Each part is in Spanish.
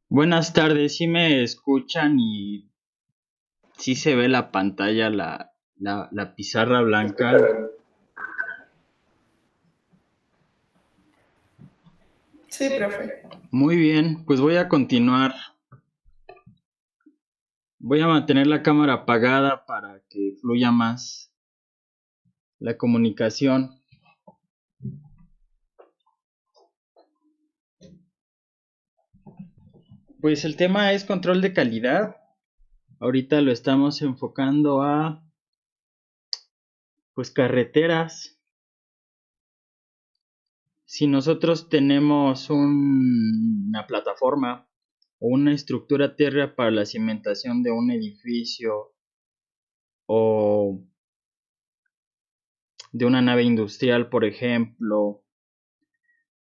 Buenas tardes, ¿sí me escuchan y sí se ve la pantalla, la pizarra blanca? Sí, profe. Muy bien, pues voy a continuar. Voy a mantener la cámara apagada para que fluya más la comunicación. Pues el tema es control de calidad. Ahorita lo estamos enfocando a pues carreteras. Si nosotros tenemos una plataforma o una estructura térrea para la cimentación de un edificio o de una nave industrial, por ejemplo,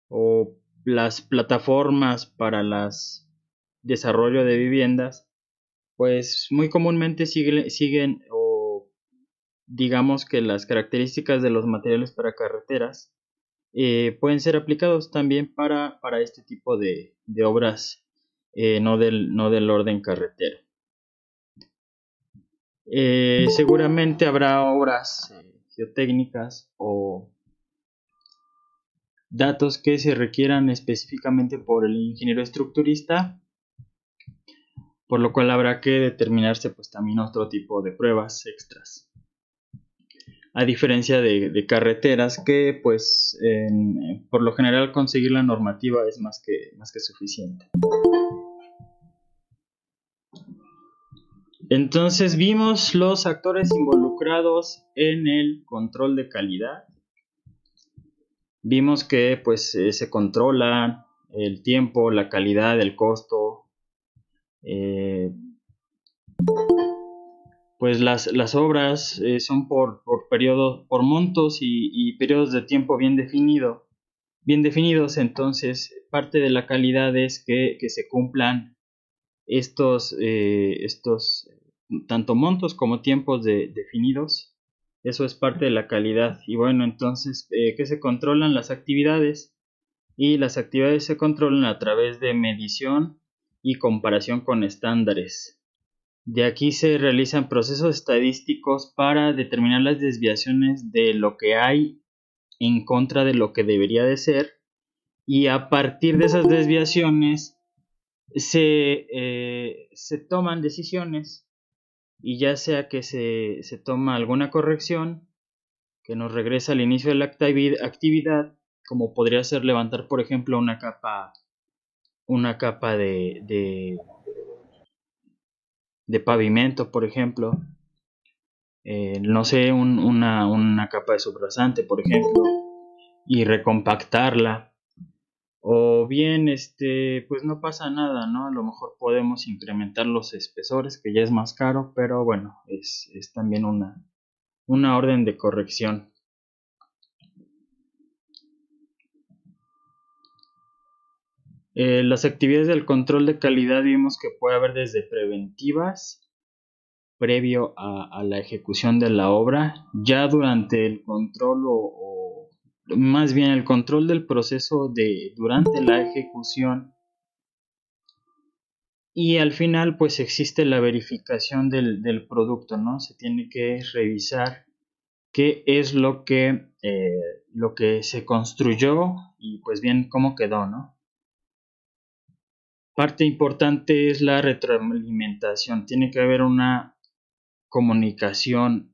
o las plataformas para el desarrollo de viviendas, pues muy comúnmente siguen o digamos que las características de los materiales para carreteras pueden ser aplicados también para este tipo de obras, no del orden carretero. Seguramente habrá obras geotécnicas o datos que se requieran específicamente por el ingeniero estructurista, por lo cual habrá que determinarse pues también otro tipo de pruebas extras. A diferencia de carreteras que pues por lo general conseguir la normativa es más que suficiente. Entonces vimos los actores involucrados en el control de calidad. Vimos que pues se controla el tiempo, la calidad, el costo, pues las obras son por periodos, por montos y periodos de tiempo bien definidos. Entonces parte de la calidad es que se cumplan estos tanto montos como tiempos definidos. Eso es parte de la calidad. Y bueno, entonces que se controlan las actividades, y las actividades se controlan a través de medición y comparación con estándares. De aquí se realizan procesos estadísticos para determinar las desviaciones de lo que hay en contra de lo que debería de ser, y a partir de esas desviaciones se toman decisiones, y ya sea que se toma alguna corrección que nos regresa al inicio de la actividad, como podría ser levantar, por ejemplo, una capa de pavimento, por ejemplo, no sé, una capa de subrasante, por ejemplo, y recompactarla. O bien, pues no pasa nada, ¿no? A lo mejor podemos incrementar los espesores, que ya es más caro, pero bueno, es también una orden de corrección. Las actividades del control de calidad vimos que puede haber desde preventivas, previo a la ejecución de la obra, ya durante el control o más bien el control del proceso durante la ejecución, y al final pues existe la verificación del producto, ¿no? Se tiene que revisar qué es lo que se construyó y pues bien cómo quedó, ¿no? Parte importante es la retroalimentación. Tiene que haber una comunicación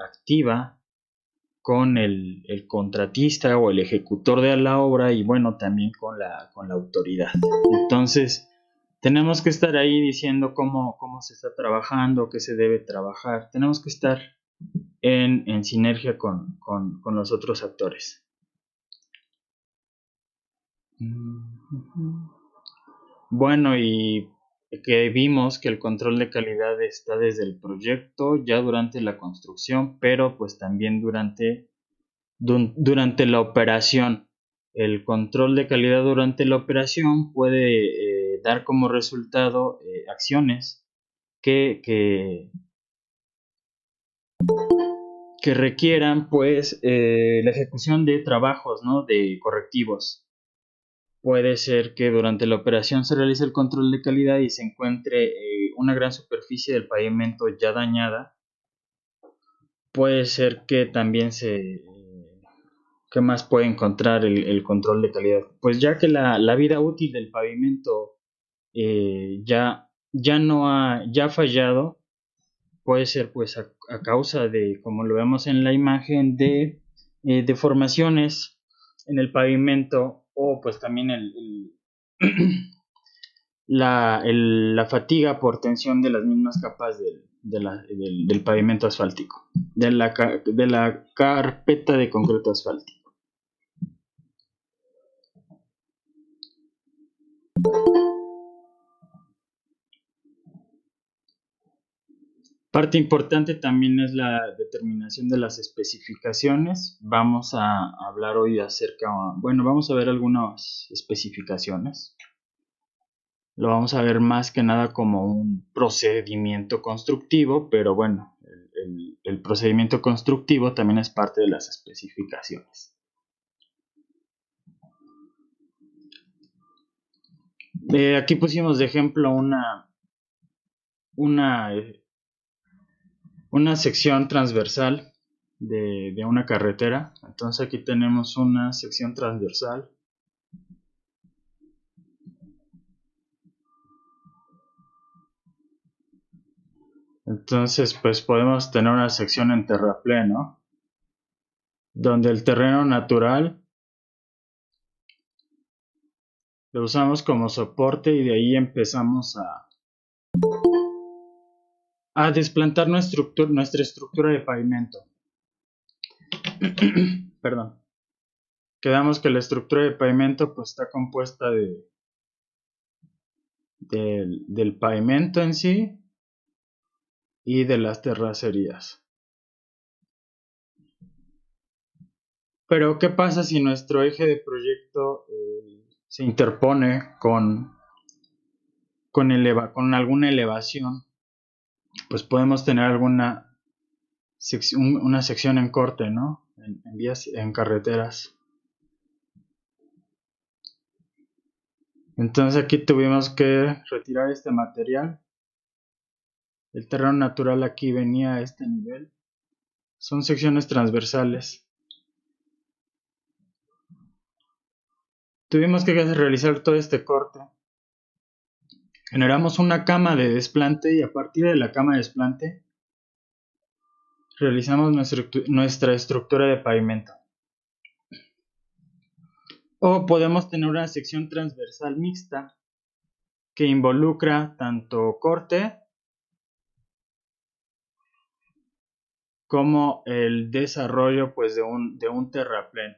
activa con el contratista o el ejecutor de la obra, y bueno, también con la autoridad. Entonces tenemos que estar ahí diciendo cómo se está trabajando, qué se debe trabajar. Tenemos que estar en sinergia con los otros actores. Bueno, y que vimos que el control de calidad está desde el proyecto, ya durante la construcción, pero pues también durante la operación. El control de calidad durante la operación puede dar como resultado acciones que, que requieran pues la ejecución de trabajos, ¿no? De correctivos. Puede ser que durante la operación se realice el control de calidad y se encuentre una gran superficie del pavimento ya dañada. Puede ser que también ¿qué más puede encontrar el control de calidad? Pues ya que la vida útil del pavimento ya ha fallado, puede ser pues a causa de, como lo vemos en la imagen, de deformaciones en el pavimento o pues también la fatiga por tensión de las mismas capas del pavimento asfáltico, de la carpeta de concreto asfáltico. Parte importante también es la determinación de las especificaciones. Vamos a hablar hoy vamos a ver algunas especificaciones. Lo vamos a ver más que nada como un procedimiento constructivo, pero bueno, el procedimiento constructivo también es parte de las especificaciones. Aquí pusimos de ejemplo una, una sección transversal de una carretera. Entonces aquí tenemos una sección transversal. Entonces pues podemos tener una sección en terrapleno, donde el terreno natural lo usamos como soporte y de ahí empezamos a desplantar nuestra estructura de pavimento. Perdón. Quedamos que la estructura de pavimento pues está compuesta del pavimento en sí y de las terracerías. Pero ¿qué pasa si nuestro eje de proyecto se interpone con alguna elevación? Pues podemos tener una sección en corte, ¿no? En vías, en carreteras. Entonces aquí tuvimos que retirar este material. El terreno natural aquí venía a este nivel. Son secciones transversales. Tuvimos que realizar todo este corte. Generamos una cama de desplante y a partir de la cama de desplante realizamos nuestra estructura de pavimento. O podemos tener una sección transversal mixta que involucra tanto corte como el desarrollo pues, de un terraplén.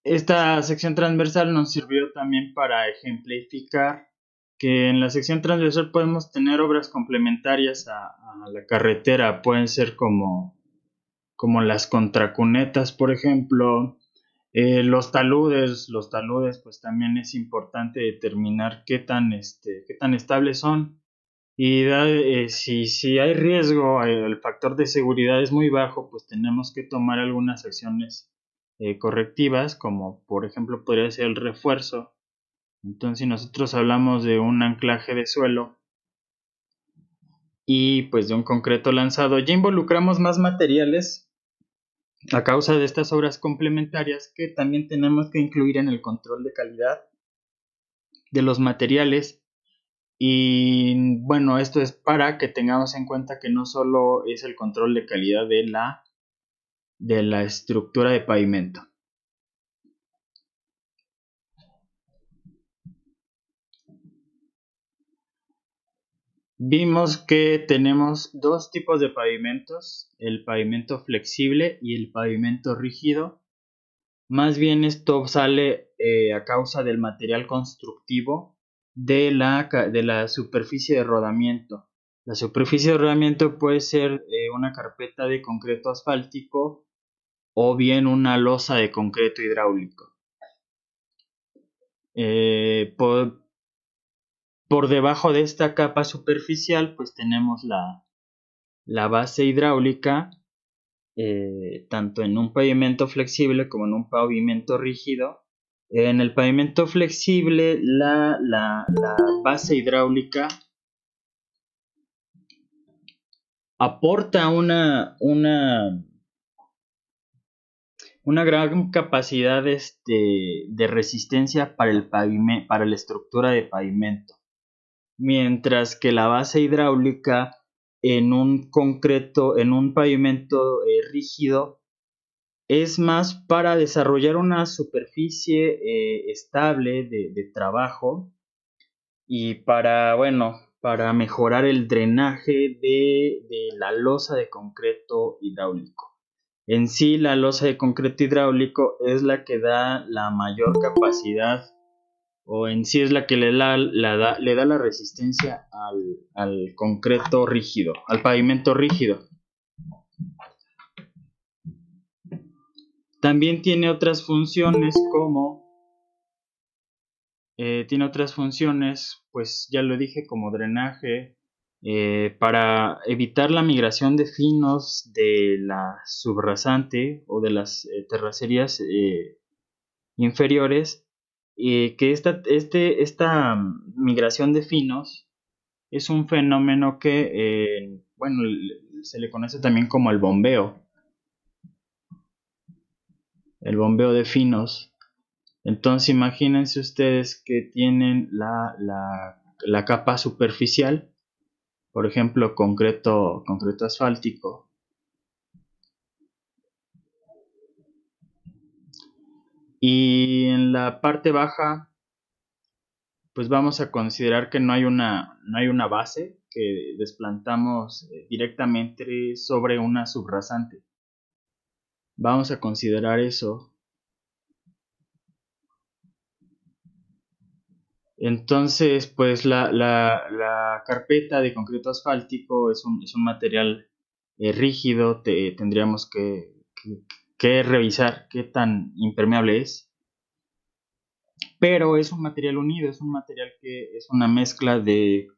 Esta sección transversal nos sirvió también para ejemplificar que en la sección transversal podemos tener obras complementarias a la carretera. Pueden ser como las contracunetas, por ejemplo, los taludes pues también es importante determinar qué tan estables son. Y si hay riesgo, el factor de seguridad es muy bajo, pues tenemos que tomar algunas acciones correctivas, como por ejemplo podría ser el refuerzo. Entonces, si nosotros hablamos de un anclaje de suelo y pues de un concreto lanzado, ya involucramos más materiales a causa de estas obras complementarias que también tenemos que incluir en el control de calidad de los materiales. Y bueno, esto es para que tengamos en cuenta que no solo es el control de calidad de la estructura de pavimento. Vimos que tenemos dos tipos de pavimentos, el pavimento flexible y el pavimento rígido. Más bien esto sale a causa del material constructivo de la superficie de rodamiento. La superficie de rodamiento puede ser una carpeta de concreto asfáltico o bien una losa de concreto hidráulico. Por debajo de esta capa superficial pues tenemos la base hidráulica, tanto en un pavimento flexible como en un pavimento rígido. En el pavimento flexible la base hidráulica aporta una gran capacidad de resistencia para para la estructura de pavimento, mientras que la base hidráulica en un pavimento rígido es más para desarrollar una superficie estable de trabajo y para mejorar el drenaje de la losa de concreto hidráulico. En sí, la losa de concreto hidráulico es la que da la mayor capacidad, o en sí es la que le da la resistencia al concreto rígido, al pavimento rígido. También tiene otras funciones pues ya lo dije, como drenaje, para evitar la migración de finos de la subrasante o de las terracerías inferiores, que esta migración de finos es un fenómeno que, se le conoce también como el bombeo de finos. Entonces imagínense ustedes que tienen la capa superficial, por ejemplo, concreto asfáltico, y en la parte baja, pues vamos a considerar que no hay una base, que desplantamos directamente sobre una subrasante. Vamos a considerar eso. Entonces, pues la carpeta de concreto asfáltico es un material rígido. Tendríamos que revisar qué tan impermeable es. Pero es un material unido, es un material que es una mezcla de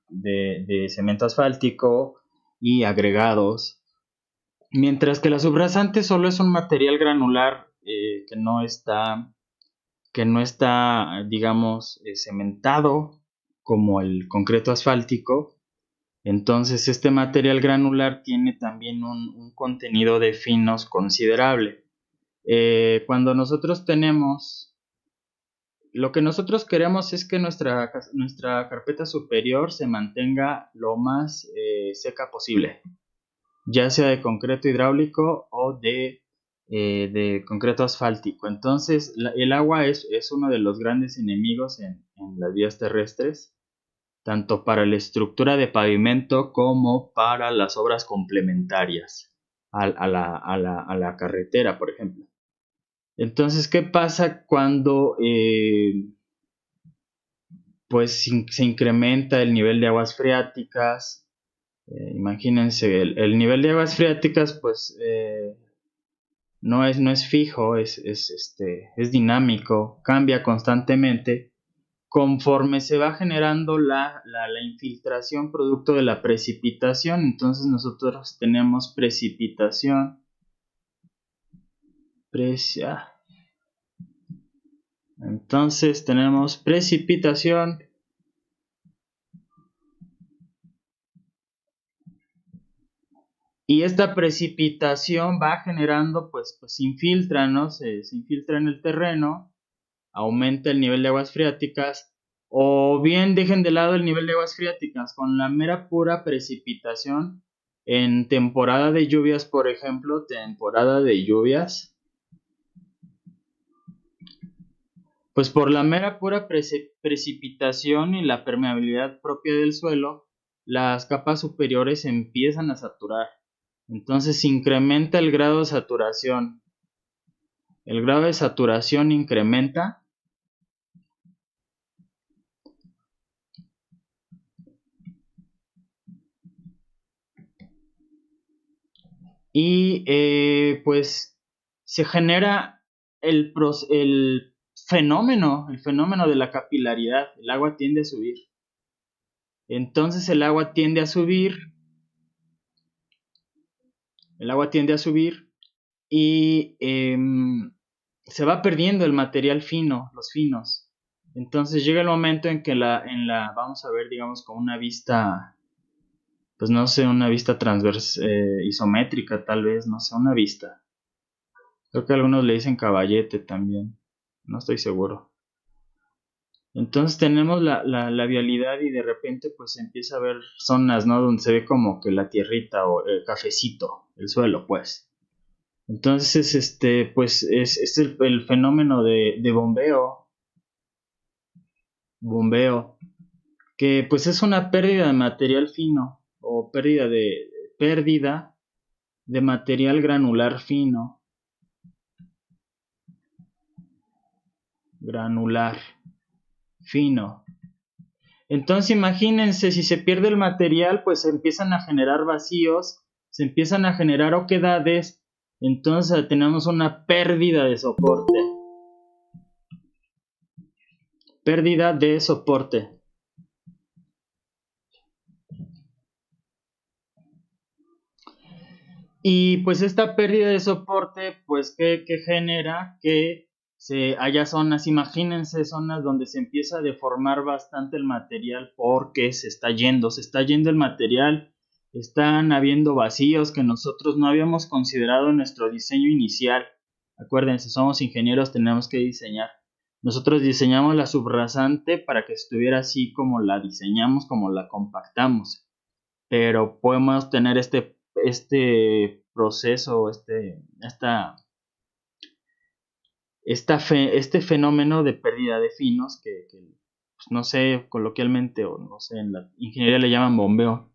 cemento asfáltico y agregados. Mientras que la subrasante solo es un material granular que no está, digamos, cementado como el concreto asfáltico. Entonces este material granular tiene también un contenido de finos considerable. Cuando nosotros lo que nosotros queremos es que nuestra carpeta superior se mantenga lo más seca posible, ya sea de concreto hidráulico o de concreto asfáltico. Entonces, el agua es uno de los grandes enemigos en las vías terrestres, tanto para la estructura de pavimento como para las obras complementarias a la carretera, por ejemplo. Entonces, ¿qué pasa cuando pues se incrementa el nivel de aguas freáticas? Imagínense, el nivel de aguas freáticas pues no es fijo, es dinámico, cambia constantemente conforme se va generando la infiltración producto de la precipitación. Entonces nosotros tenemos precipitación, entonces tenemos precipitación y esta precipitación va generando, pues se infiltra, ¿no? Se infiltra en el terreno, aumenta el nivel de aguas freáticas, o bien dejen de lado el nivel de aguas freáticas con la mera pura precipitación. En temporada de lluvias, por ejemplo, pues por la mera pura precipitación y la permeabilidad propia del suelo, las capas superiores empiezan a saturar. Entonces se incrementa el grado de saturación. el grado de saturación incrementa y pues se genera el fenómeno de la capilaridad. El agua tiende a subir. Entonces el agua tiende a subir y se va perdiendo el material fino, los finos. Entonces llega el momento en que vamos a ver, digamos, con una vista, pues no sé, una vista isométrica tal vez, no sé, una vista. Creo que algunos le dicen caballete también, no estoy seguro. Entonces tenemos la vialidad y de repente pues se empieza a ver zonas, ¿no? Donde se ve como que la tierrita o el cafecito, el suelo, pues. Entonces, pues es el fenómeno de bombeo, que pues es una pérdida de material fino o pérdida de material granular fino. Entonces imagínense, si se pierde el material, pues se empiezan a generar vacíos, se empiezan a generar oquedades, entonces tenemos una pérdida de soporte. Pérdida de soporte. Y pues esta pérdida de soporte, pues que genera que haya zonas, imagínense zonas donde se empieza a deformar bastante el material porque se está yendo el material, están habiendo vacíos que nosotros no habíamos considerado en nuestro diseño inicial. Acuérdense, somos ingenieros, tenemos que diseñar. Nosotros diseñamos la subrasante para que estuviera así como la diseñamos, como la compactamos, pero podemos tener este proceso, este fenómeno de pérdida de finos que pues, no sé, coloquialmente o no sé, en la ingeniería le llaman bombeo.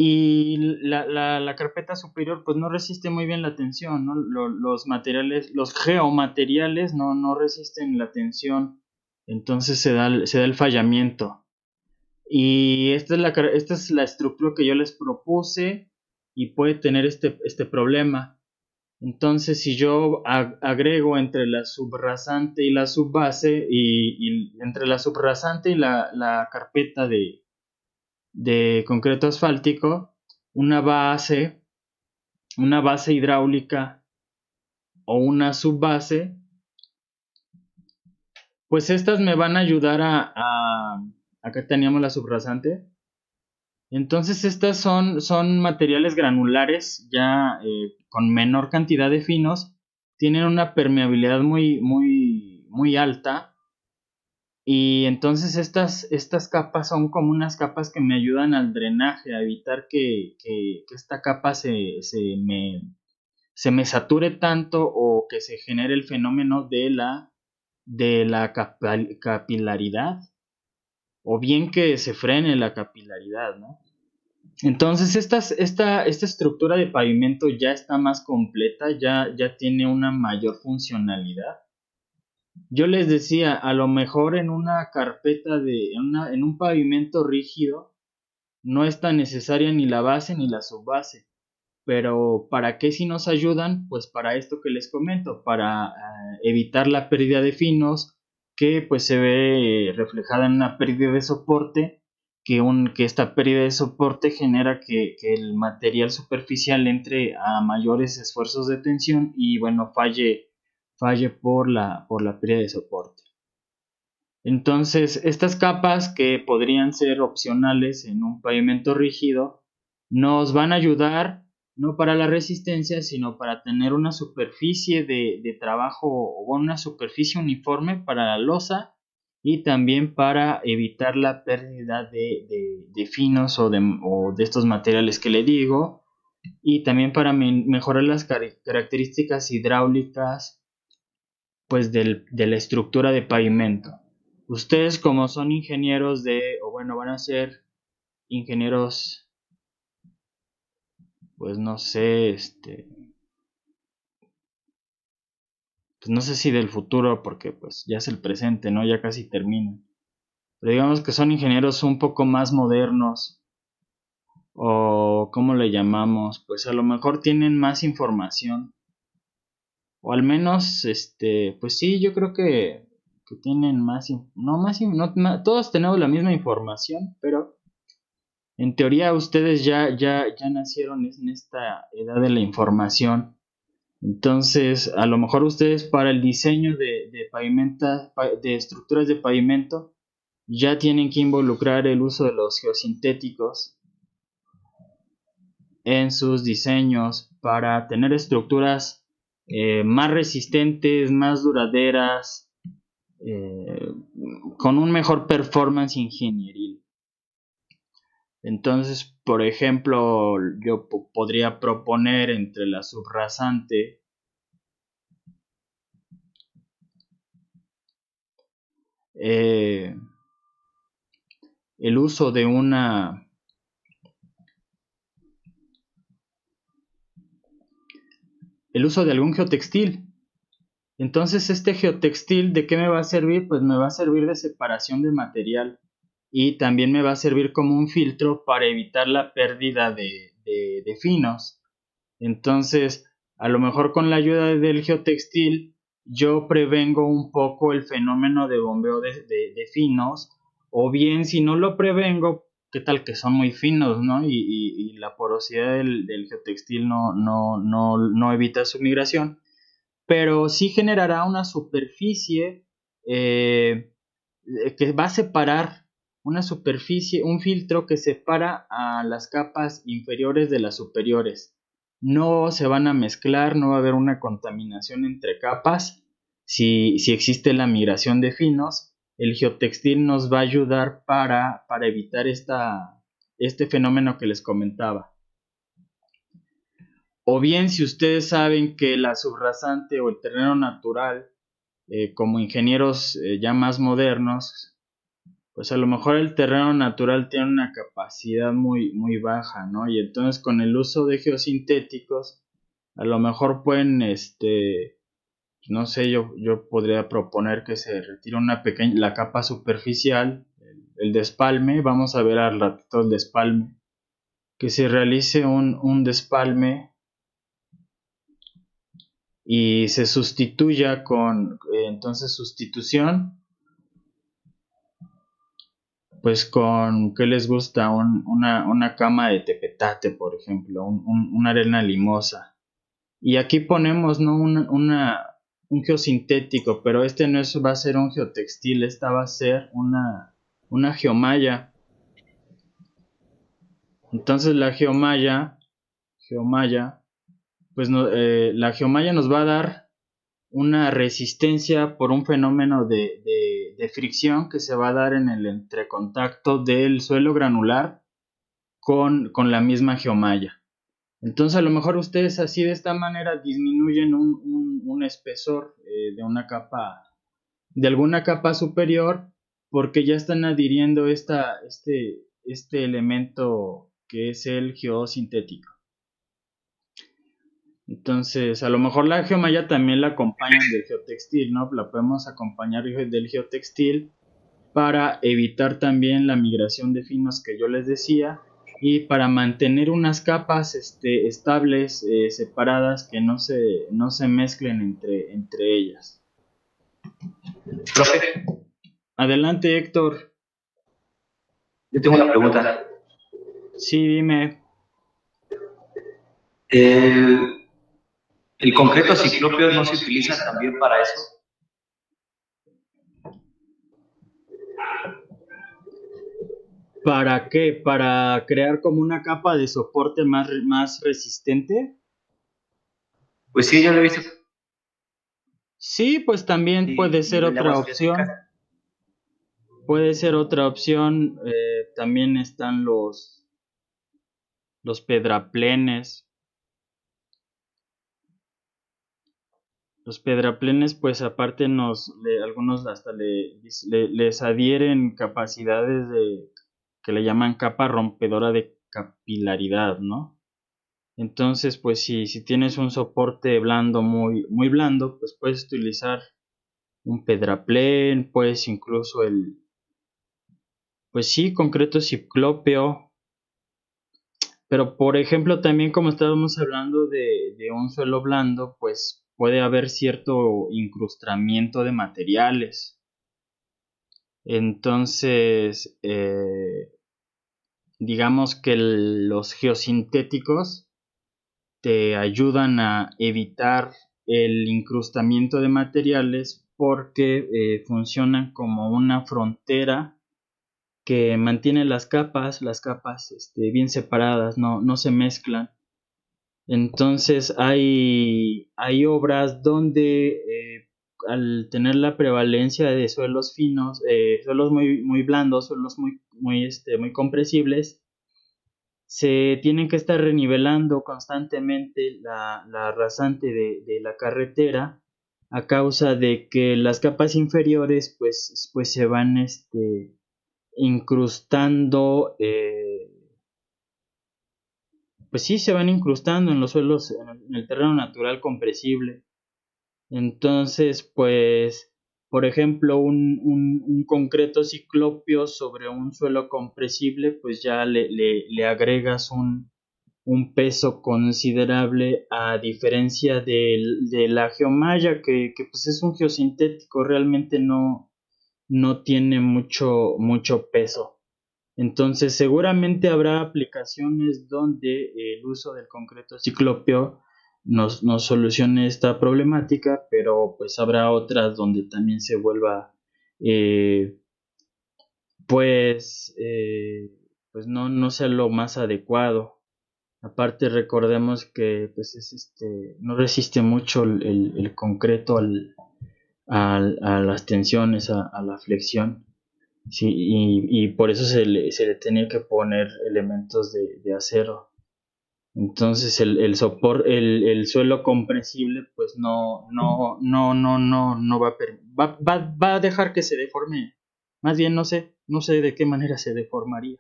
Y la carpeta superior pues no resiste muy bien la tensión, ¿no? Los materiales, los geomateriales no resisten la tensión, entonces se da el fallamiento. Y esta es la estructura que yo les propuse y puede tener este problema. Entonces, si yo agrego entre la subrasante y la subbase, y entre la subrasante y la carpeta de concreto asfáltico, una base hidráulica o una subbase, pues estas me van a ayudar acá teníamos la subrasante. Entonces estas son materiales granulares ya con menor cantidad de finos, tienen una permeabilidad muy alta y entonces estas capas son como unas capas que me ayudan al drenaje, a evitar que esta capa se me sature tanto o que se genere el fenómeno de la capilaridad o bien que se frene la capilaridad, ¿no? Entonces, esta estructura de pavimento ya está más completa, ya tiene una mayor funcionalidad. Yo les decía, a lo mejor en una carpeta en un pavimento rígido, no es tan necesaria ni la base ni la subbase. Pero ¿para qué si nos ayudan? Pues para esto que les comento, para evitar la pérdida de finos, que pues se ve reflejada en una pérdida de soporte, que esta pérdida de soporte genera que el material superficial entre a mayores esfuerzos de tensión y bueno, falle por la pérdida de soporte. Entonces, estas capas que podrían ser opcionales en un pavimento rígido nos van a ayudar no para la resistencia, sino para tener una superficie de trabajo o una superficie uniforme para la losa y también para evitar la pérdida de finos o de estos materiales que le digo y también para mejorar las características hidráulicas pues de la estructura de pavimento. Ustedes como son ingenieros o bueno, van a ser ingenieros, pues no sé, pues no sé si del futuro, porque pues ya es el presente, ¿no? Ya casi termina. Pero digamos que son ingenieros un poco más modernos, o ¿cómo le llamamos? Pues a lo mejor tienen más información, o al menos, pues sí, yo creo que tienen más, no más, todos tenemos la misma información, pero en teoría ustedes ya nacieron en esta edad de la información. Entonces, a lo mejor ustedes para el diseño de estructuras de pavimento ya tienen que involucrar el uso de los geosintéticos en sus diseños para tener estructuras más resistentes, más duraderas, eh, con un mejor performance ingenieril. Entonces, por ejemplo, yo podría proponer entre la subrasante eh, el uso de el uso de algún geotextil. Entonces, este geotextil, ¿de qué me va a servir? Pues me va a servir de separación de material y también me va a servir como un filtro para evitar la pérdida de finos. Entonces, a lo mejor con la ayuda del geotextil, yo prevengo un poco el fenómeno de bombeo de finos, o bien si no lo prevengo, qué tal que son muy finos, ¿no? Y la porosidad del geotextil no evita su migración, pero sí generará una superficie eh, que va a separar una superficie, un filtro que separa a las capas inferiores de las superiores. No se van a mezclar, no va a haber una contaminación entre capas. Si existe la migración de finos, el geotextil nos va a ayudar para evitar este fenómeno que les comentaba. O bien, si ustedes saben que la subrasante o el terreno natural, como ingenieros ya más modernos, pues a lo mejor el terreno natural tiene una capacidad muy baja, ¿no? Y entonces con el uso de geosintéticos, a lo mejor pueden, no sé, yo podría proponer que se retire la capa superficial, el despalme, vamos a ver al ratito el despalme, que se realice un despalme y se sustituya entonces sustitución, pues con, ¿qué les gusta? Una cama de tepetate, por ejemplo, una arena limosa. Y aquí ponemos, ¿no? Un geosintético, pero este no va a ser un geotextil, esta va a ser una geomalla. Entonces la geomalla, pues la geomalla nos va a dar una resistencia por un fenómeno de fricción que se va a dar en el entrecontacto del suelo granular con la misma geomalla. Entonces a lo mejor ustedes así de esta manera disminuyen un espesor de alguna capa superior, porque ya están adhiriendo este elemento que es el geosintético. Entonces, a lo mejor la geomalla también la acompañan del geotextil, ¿no? La podemos acompañar del geotextil para evitar también la migración de finos que yo les decía y para mantener unas capas estables, separadas, que no se mezclen entre ellas. Profe, Adelante, Héctor. yo tengo una pregunta. Sí, dime. ¿El concreto ciclópeo no se utiliza también para eso? ¿Para qué? ¿Para crear como una capa de soporte más resistente? Pues sí, yo lo he visto. Sí, pues también puede ser otra opción. Puede ser otra opción. También están los pedraplenes. Los pedraplenes, pues aparte algunos hasta les adhieren capacidades que le llaman capa rompedora de capilaridad, ¿no? Entonces, pues si tienes un soporte blando muy, muy blando, pues puedes utilizar un pedraplén, puedes incluso pues sí, concreto ciclópeo. Pero por ejemplo, también como estábamos hablando de un suelo blando, pues puede haber cierto incrustamiento de materiales. Entonces, digamos que los geosintéticos te ayudan a evitar el incrustamiento de materiales porque funcionan como una frontera que mantiene las capas bien separadas, no se mezclan. Entonces hay obras donde al tener la prevalencia de suelos finos, suelos muy, muy blandos, suelos muy compresibles, se tienen que estar renivelando constantemente la rasante de la carretera a causa de que las capas inferiores pues se van incrustando, pues sí, se van incrustando en los suelos, en el terreno natural compresible. Entonces, pues, por ejemplo, un concreto ciclópeo sobre un suelo compresible, pues ya le agregas un peso considerable a diferencia de la geomalla, que pues es un geosintético, realmente no tiene mucho peso. Entonces, seguramente habrá aplicaciones donde el uso del concreto ciclópeo nos solucione esta problemática, pero pues habrá otras donde también se vuelva, eh, pues, pues no sea lo más adecuado. Aparte, recordemos que pues no resiste mucho el concreto a las tensiones, a la flexión. Sí, y por eso se le tenía que poner elementos de acero. Entonces el suelo compresible pues no va a dejar que se deforme. Más bien no sé de qué manera se deformaría.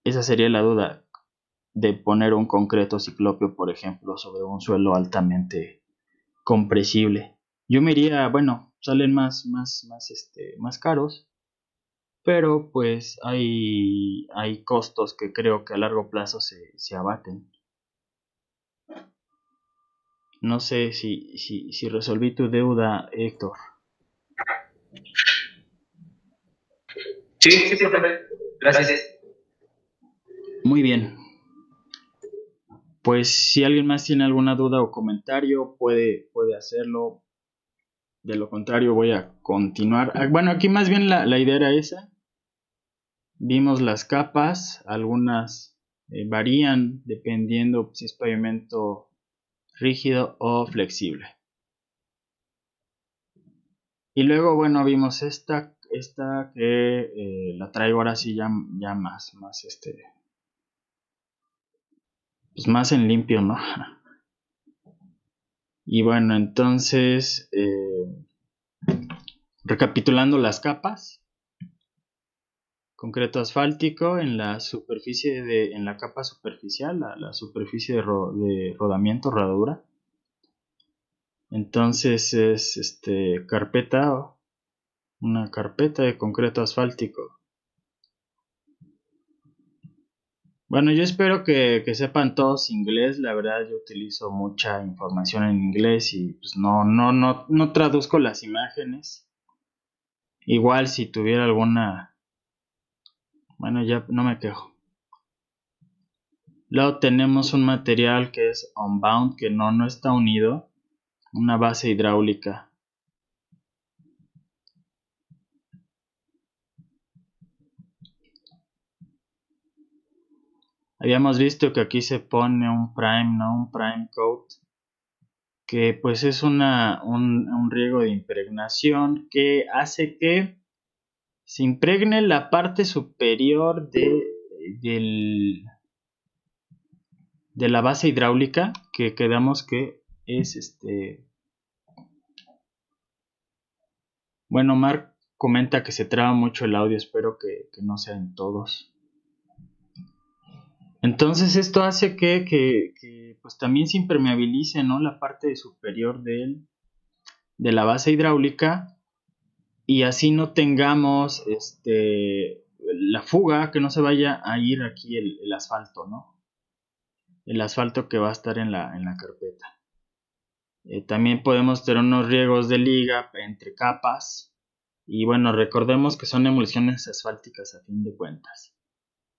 Esa sería la duda de poner un concreto ciclópeo, por ejemplo, sobre un suelo altamente compresible. Yo me iría, bueno, salen más caros, pero pues hay costos que creo que a largo plazo se abaten. No sé si resolví tu deuda, Héctor. Sí, sí, profe. Gracias. Muy bien. Pues si alguien más tiene alguna duda o comentario, puede hacerlo. De lo contrario, voy a continuar. Bueno, aquí más bien la idea era esa. Vimos las capas, algunas varían dependiendo si es pavimento rígido o flexible. Y luego, bueno, vimos esta que la traigo ahora sí ya más pues más en limpio, ¿no? Y bueno, entonces, recapitulando las capas, concreto asfáltico en la superficie en la capa superficial, la superficie de rodamiento, rodadura. Entonces es una carpeta de concreto asfáltico. Bueno, yo espero que sepan todos inglés. La verdad, yo utilizo mucha información en inglés y pues no traduzco las imágenes. Igual si tuviera alguna, bueno, ya no me quejo. Luego tenemos un material que es unbound, que no está unido, una base hidráulica. Habíamos visto que aquí se pone un prime, ¿no? Un prime coat, que pues es un riego de impregnación que hace que se impregne la parte superior de la base hidráulica, que quedamos que es Bueno, Mark comenta que se traba mucho el audio, espero que no sea en todos. Entonces esto hace que pues también se impermeabilice, ¿no?, la parte superior de la base hidráulica, y así no tengamos la fuga, que no se vaya a ir aquí el asfalto, ¿no? El asfalto que va a estar en la carpeta. También podemos tener unos riegos de liga entre capas. Y bueno, recordemos que son emulsiones asfálticas a fin de cuentas.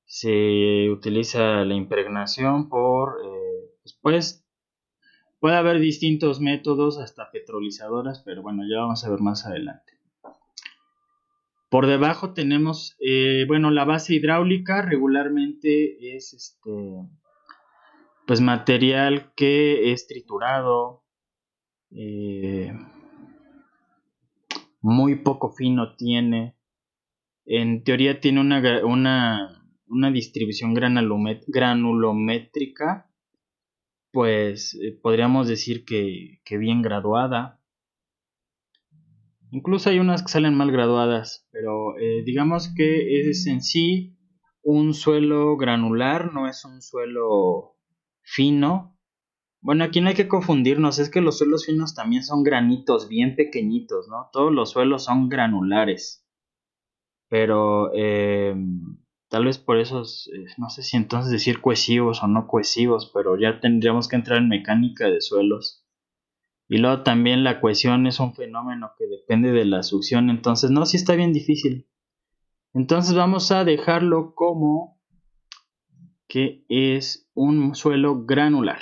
Se utiliza la impregnación pues puede haber distintos métodos, hasta petrolizadoras, pero bueno, ya vamos a ver más adelante. Por debajo tenemos, la base hidráulica regularmente es pues material que es triturado, muy poco fino tiene. En teoría tiene una distribución granulométrica, pues podríamos decir que bien graduada. Incluso hay unas que salen mal graduadas, pero digamos que es en sí un suelo granular, no es un suelo fino. Bueno, aquí no hay que confundirnos, es que los suelos finos también son granitos bien pequeñitos, ¿no? Todos los suelos son granulares, pero tal vez por eso, no sé si entonces decir cohesivos o no cohesivos, pero ya tendríamos que entrar en mecánica de suelos. Y luego también la cohesión es un fenómeno que depende de la succión, entonces no, sí está bien difícil. Entonces vamos a dejarlo como que es un suelo granular,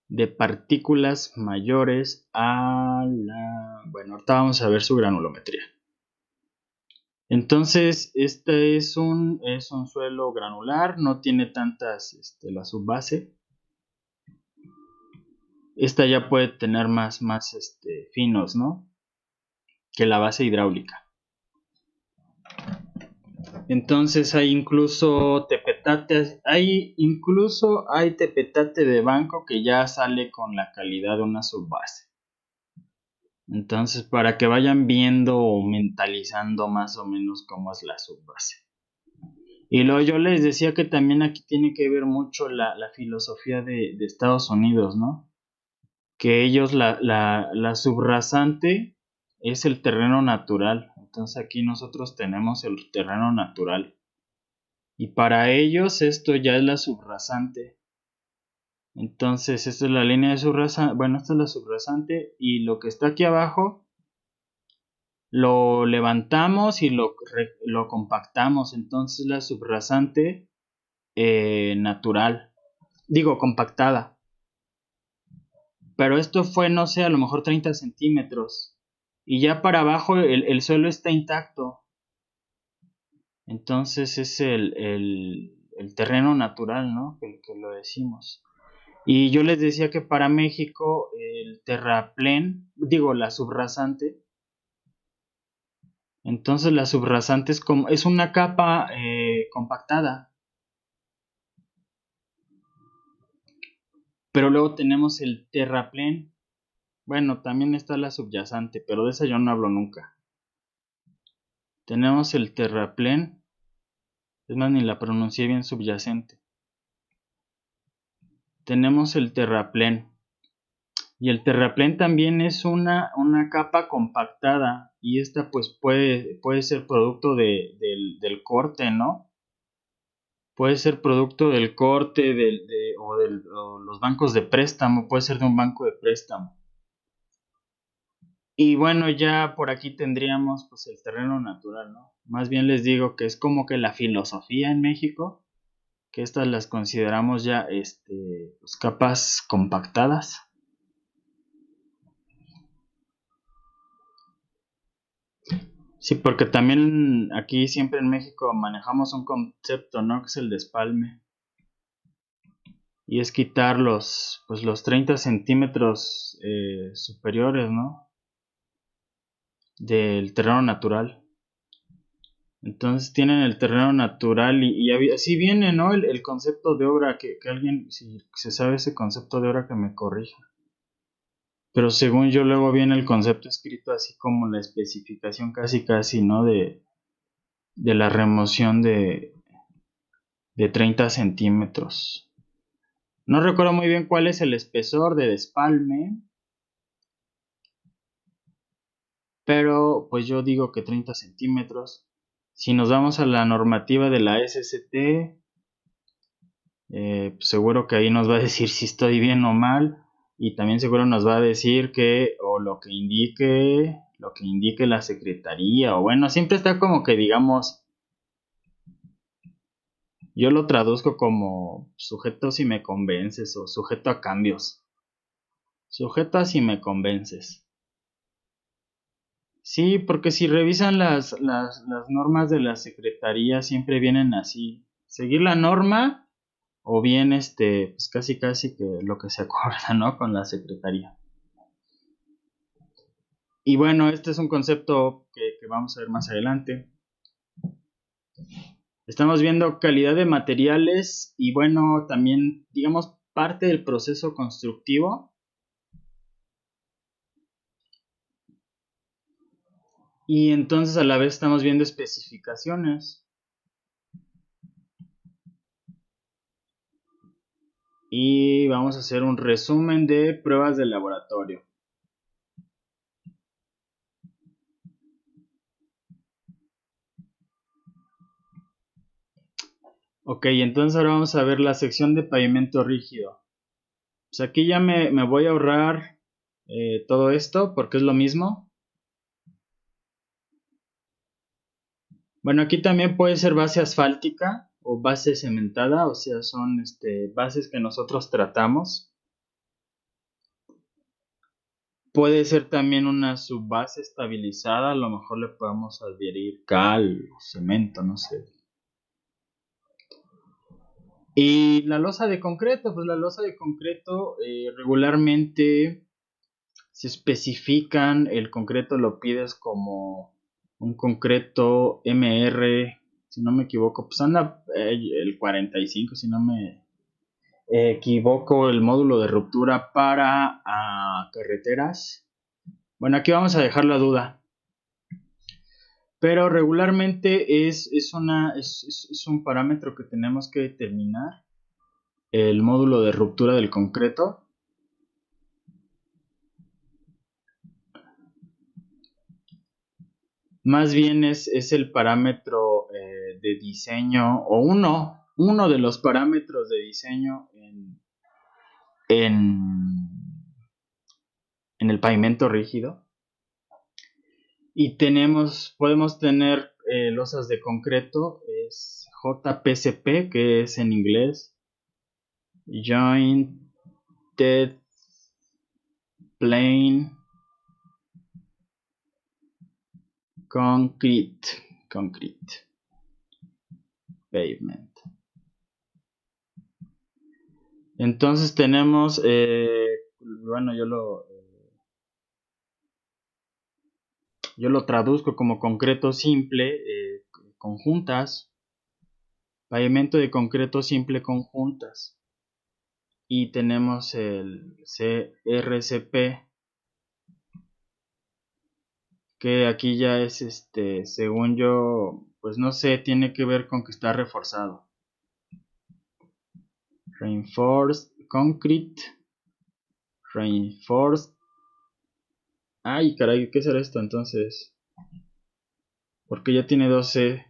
de partículas mayores a la... Bueno, ahorita vamos a ver su granulometría. Entonces, este es un suelo granular, no tiene tantas, la subbase. Esta ya puede tener más finos, ¿no?, que la base hidráulica. Entonces hay incluso tepetate, hay tepetate de banco que ya sale con la calidad de una subbase. Entonces, para que vayan viendo o mentalizando más o menos cómo es la subbase. Y luego yo les decía que también aquí tiene que ver mucho la filosofía de Estados Unidos, ¿no? Que ellos, la subrasante es el terreno natural. Entonces aquí nosotros tenemos el terreno natural. Y para ellos esto ya es la subrasante. Entonces esta es la línea de subrasante. Bueno, esta es la subrasante. Y lo que está aquí abajo lo levantamos y lo compactamos. Entonces la subrasante natural. Digo, compactada. Pero esto fue, no sé, a lo mejor 30 centímetros. Y ya para abajo el suelo está intacto. Entonces es el terreno natural, ¿no?, que lo decimos. Y yo les decía que para México el terraplén, digo, la subrasante. Entonces la subrasante es una capa compactada. Pero luego tenemos el terraplén. Bueno, también está la subyacente, pero de esa yo no hablo nunca. Tenemos el terraplén. Es más, ni la pronuncié bien, subyacente. Tenemos el terraplén. Y el terraplén también es una capa compactada. Y esta pues puede ser producto del corte, ¿no? Puede ser producto del corte o los bancos de préstamo. Puede ser de un banco de préstamo. Y bueno, ya por aquí tendríamos pues el terreno natural, ¿no? Más bien les digo que es como que la filosofía en México, que estas las consideramos ya pues capas compactadas. Sí, porque también aquí siempre en México manejamos un concepto, ¿no?, que es el despalme. Y es quitar los 30 centímetros superiores, ¿no?, del terreno natural. Entonces tienen el terreno natural y así viene, ¿no?, el concepto de obra, que alguien, si se sabe ese concepto de obra, que me corrija. Pero según yo luego viene el concepto escrito así como la especificación casi, ¿no?, de la remoción de de 30 centímetros. No recuerdo muy bien cuál es el espesor de despalme, pero pues yo digo que 30 centímetros. Si nos vamos a la normativa de la SST, pues seguro que ahí nos va a decir si estoy bien o mal, y también seguro nos va a decir que, o lo que indique la secretaría, o bueno, siempre está como que digamos, yo lo traduzco como sujeto si me convences, o sujeto a cambios. Sujeto a si me convences. Sí, porque si revisan las normas de la secretaría siempre vienen así. Seguir la norma o bien pues casi que lo que se acuerda, ¿no? Con la secretaría. Y bueno, este es un concepto que vamos a ver más adelante. Estamos viendo calidad de materiales y bueno, también digamos parte del proceso constructivo. Y entonces a la vez estamos viendo especificaciones. Y vamos a hacer un resumen de pruebas de laboratorio. Ok, entonces ahora vamos a ver la sección de pavimento rígido. Pues aquí ya me voy a ahorrar todo esto porque es lo mismo. Bueno, aquí también puede ser base asfáltica o base cementada, o sea, son bases que nosotros tratamos. Puede ser también una subbase estabilizada, a lo mejor le podemos adherir cal o cemento, no sé. Y la losa de concreto, pues la losa de concreto regularmente se especifican, el concreto lo pides como un concreto MR, si no me equivoco, pues anda el 45, si no me equivoco, el módulo de ruptura para carreteras. Bueno, aquí vamos a dejar la duda. Pero regularmente es un parámetro que tenemos que determinar, el módulo de ruptura del concreto. Más bien es el parámetro de diseño, o uno de los parámetros de diseño en el pavimento rígido. Y podemos tener losas de concreto, es JPCP, que es en inglés Jointed Plane Concrete Pavement. Entonces tenemos, bueno, yo lo traduzco como concreto simple, conjuntas, pavimento de concreto simple conjuntas. Y tenemos el CRCP, que aquí ya es, según yo, pues no sé, tiene que ver con que está reforzado. Reinforced Concrete, Reinforced. Ay, caray, ¿qué será esto entonces? Porque ya tiene 12.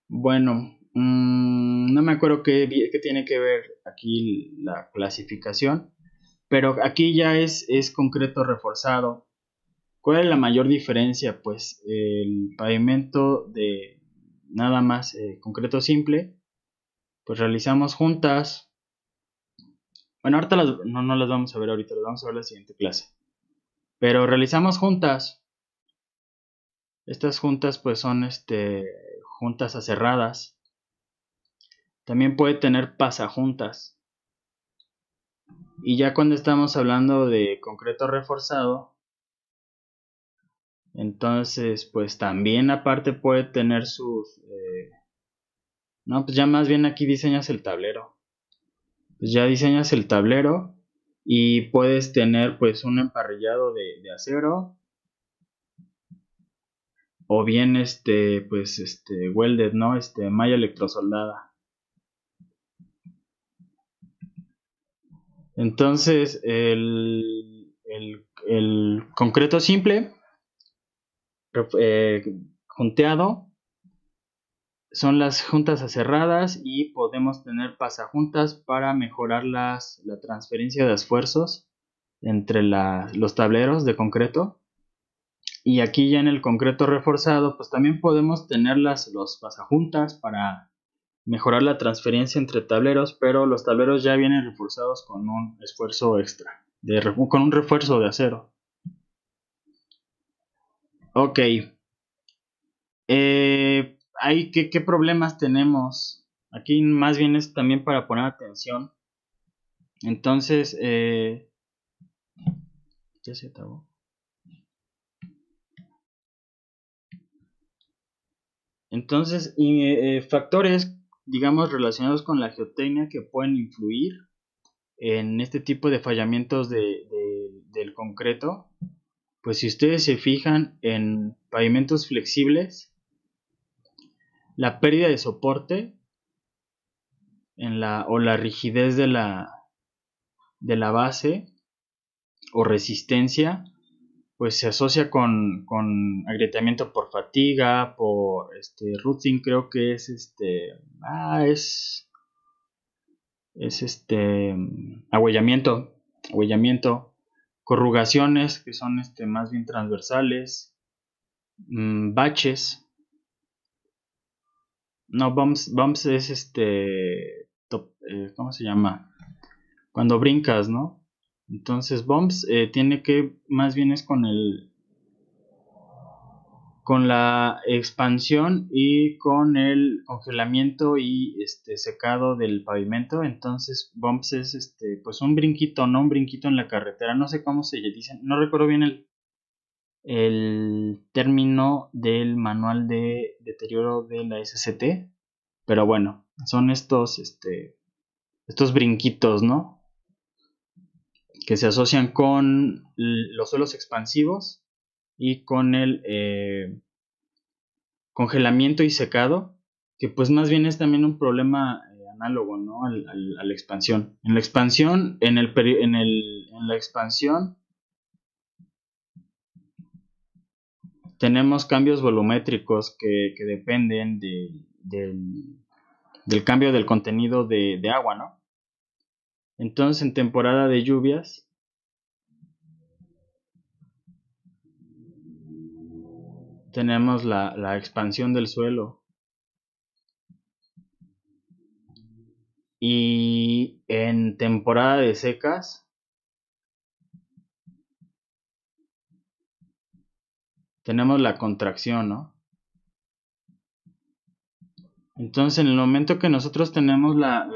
Bueno, no me acuerdo qué tiene que ver aquí la clasificación, pero aquí ya es concreto reforzado. ¿Cuál es la mayor diferencia? Pues el pavimento de nada más concreto simple, pues realizamos juntas. Bueno, ahorita no las vamos a ver ahorita, las vamos a ver en la siguiente clase. Pero realizamos juntas. Estas juntas pues son juntas aserradas. También puede tener pasajuntas. Y ya cuando estamos hablando de concreto reforzado, entonces pues también aparte puede tener sus... no, pues ya más bien aquí diseñas el tablero. Pues ya diseñas el tablero y puedes tener pues un emparrillado de acero. o bien welded, ¿no? Malla electrosoldada. Entonces, el concreto simple, junteado, son las juntas aserradas y podemos tener pasajuntas para mejorar la transferencia de esfuerzos entre los tableros de concreto. Y aquí ya en el concreto reforzado, pues también podemos tener los pasajuntas para mejorar la transferencia entre tableros, pero los tableros ya vienen reforzados con un esfuerzo extra, con un refuerzo de acero. Ok. ¿Qué problemas tenemos? Aquí más bien es también para poner atención. Entonces, ya se acabó. Entonces, factores, digamos, relacionados con la geotecnia que pueden influir en este tipo de fallamientos del concreto. Pues si ustedes se fijan en pavimentos flexibles, la pérdida de soporte o la rigidez de la base o resistencia, pues se asocia con agrietamiento por fatiga, por rutting, creo que es agüellamiento, corrugaciones que son más bien transversales, baches. No, bumps es ¿cómo se llama? Cuando brincas, ¿no? Entonces bumps tiene que más bien es con la expansión y con el congelamiento y secado del pavimento. Entonces bumps es pues un brinquito, no un brinquito en la carretera, no sé cómo se dice, no recuerdo bien el término del manual de deterioro de la SCT, pero bueno, son estos brinquitos, ¿no? Que se asocian con los suelos expansivos y con el congelamiento y secado, que pues más bien es también un problema análogo, ¿no? A la expansión. En la expansión, en la expansión tenemos cambios volumétricos que dependen del cambio del contenido de agua, ¿no? Entonces, en temporada de lluvias, tenemos la expansión del suelo. Y en temporada de secas, tenemos la contracción, ¿no? Entonces, en el momento que nosotros tenemos la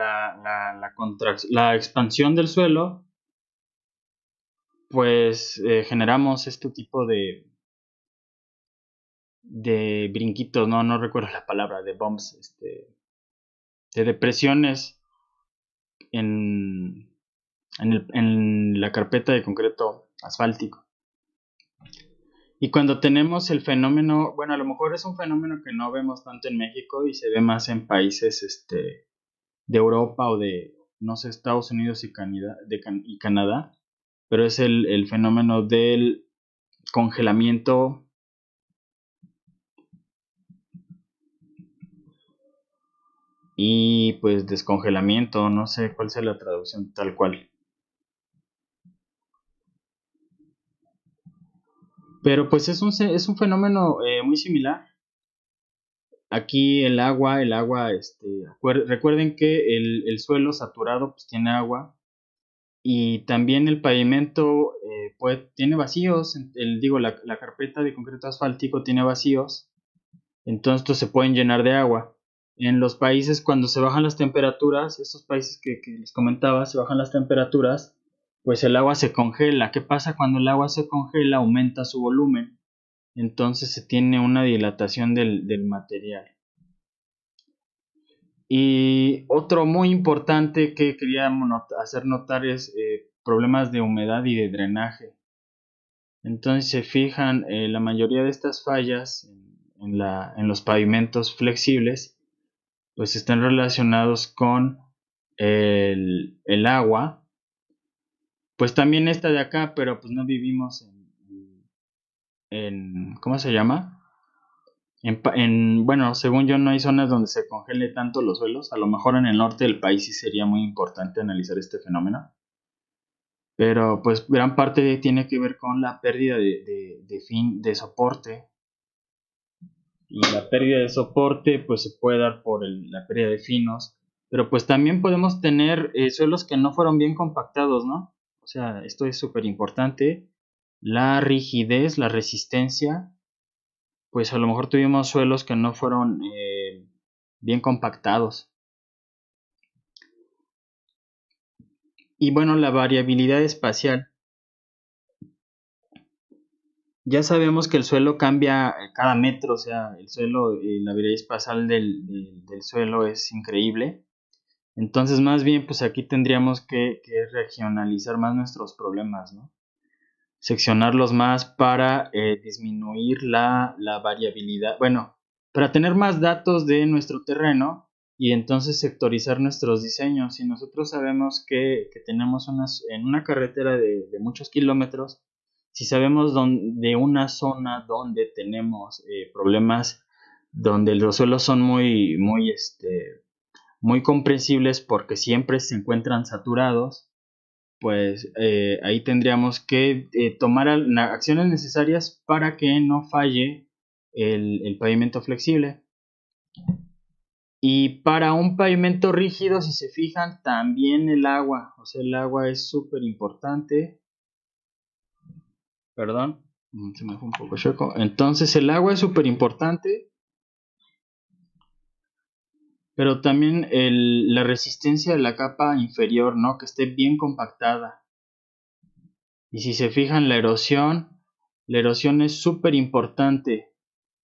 expansión del suelo, pues generamos este tipo de brinquitos, no recuerdo la palabra, de bumps, de depresiones en la carpeta de concreto asfáltico. Y cuando tenemos el fenómeno, bueno, a lo mejor es un fenómeno que no vemos tanto en México y se ve más en países de Europa o de, no sé, Estados Unidos y Canadá, pero es el fenómeno del congelamiento y pues descongelamiento, no sé cuál sea la traducción tal cual. Pero pues es un fenómeno muy similar. Aquí el agua, recuerden que el suelo saturado pues tiene agua y también el pavimento tiene vacíos, la carpeta de concreto asfáltico tiene vacíos, entonces estos se pueden llenar de agua. En los países cuando se bajan las temperaturas, estos países que les comentaba, se bajan las temperaturas, pues el agua se congela. ¿Qué pasa cuando el agua se congela? Aumenta su volumen, entonces se tiene una dilatación del material. Y otro muy importante que quería hacer notar es problemas de humedad y de drenaje. Entonces se fijan, la mayoría de estas fallas en los pavimentos flexibles, pues están relacionados con el agua. Pues también esta de acá, pero pues no vivimos ¿cómo se llama? Bueno, según yo no hay zonas donde se congele tanto los suelos. A lo mejor en el norte del país sí sería muy importante analizar este fenómeno. Pero pues gran parte tiene que ver con la pérdida de soporte. Y la pérdida de soporte pues se puede dar por la pérdida de finos. Pero pues también podemos tener suelos que no fueron bien compactados, ¿no? O sea, esto es súper importante. La rigidez, la resistencia, pues a lo mejor tuvimos suelos que no fueron bien compactados. Y bueno, la variabilidad espacial. Ya sabemos que el suelo cambia cada metro, o sea, el suelo, la variabilidad espacial del suelo es increíble. Entonces, más bien, pues aquí tendríamos que regionalizar más nuestros problemas, ¿no? Seccionarlos más para disminuir la variabilidad. Bueno, para tener más datos de nuestro terreno y entonces sectorizar nuestros diseños. Si nosotros sabemos que tenemos en una carretera de muchos kilómetros, si sabemos de una zona donde tenemos problemas, donde los suelos son muy comprensibles porque siempre se encuentran saturados, pues ahí tendríamos que tomar acciones necesarias para que no falle el pavimento flexible. Y para un pavimento rígido, si se fijan, también el agua, o sea, el agua es súper importante. Perdón, se me fue un poco chueco. Entonces el agua es súper importante, pero también la resistencia de la capa inferior, ¿no? Que esté bien compactada. Y si se fijan, la erosión es súper importante.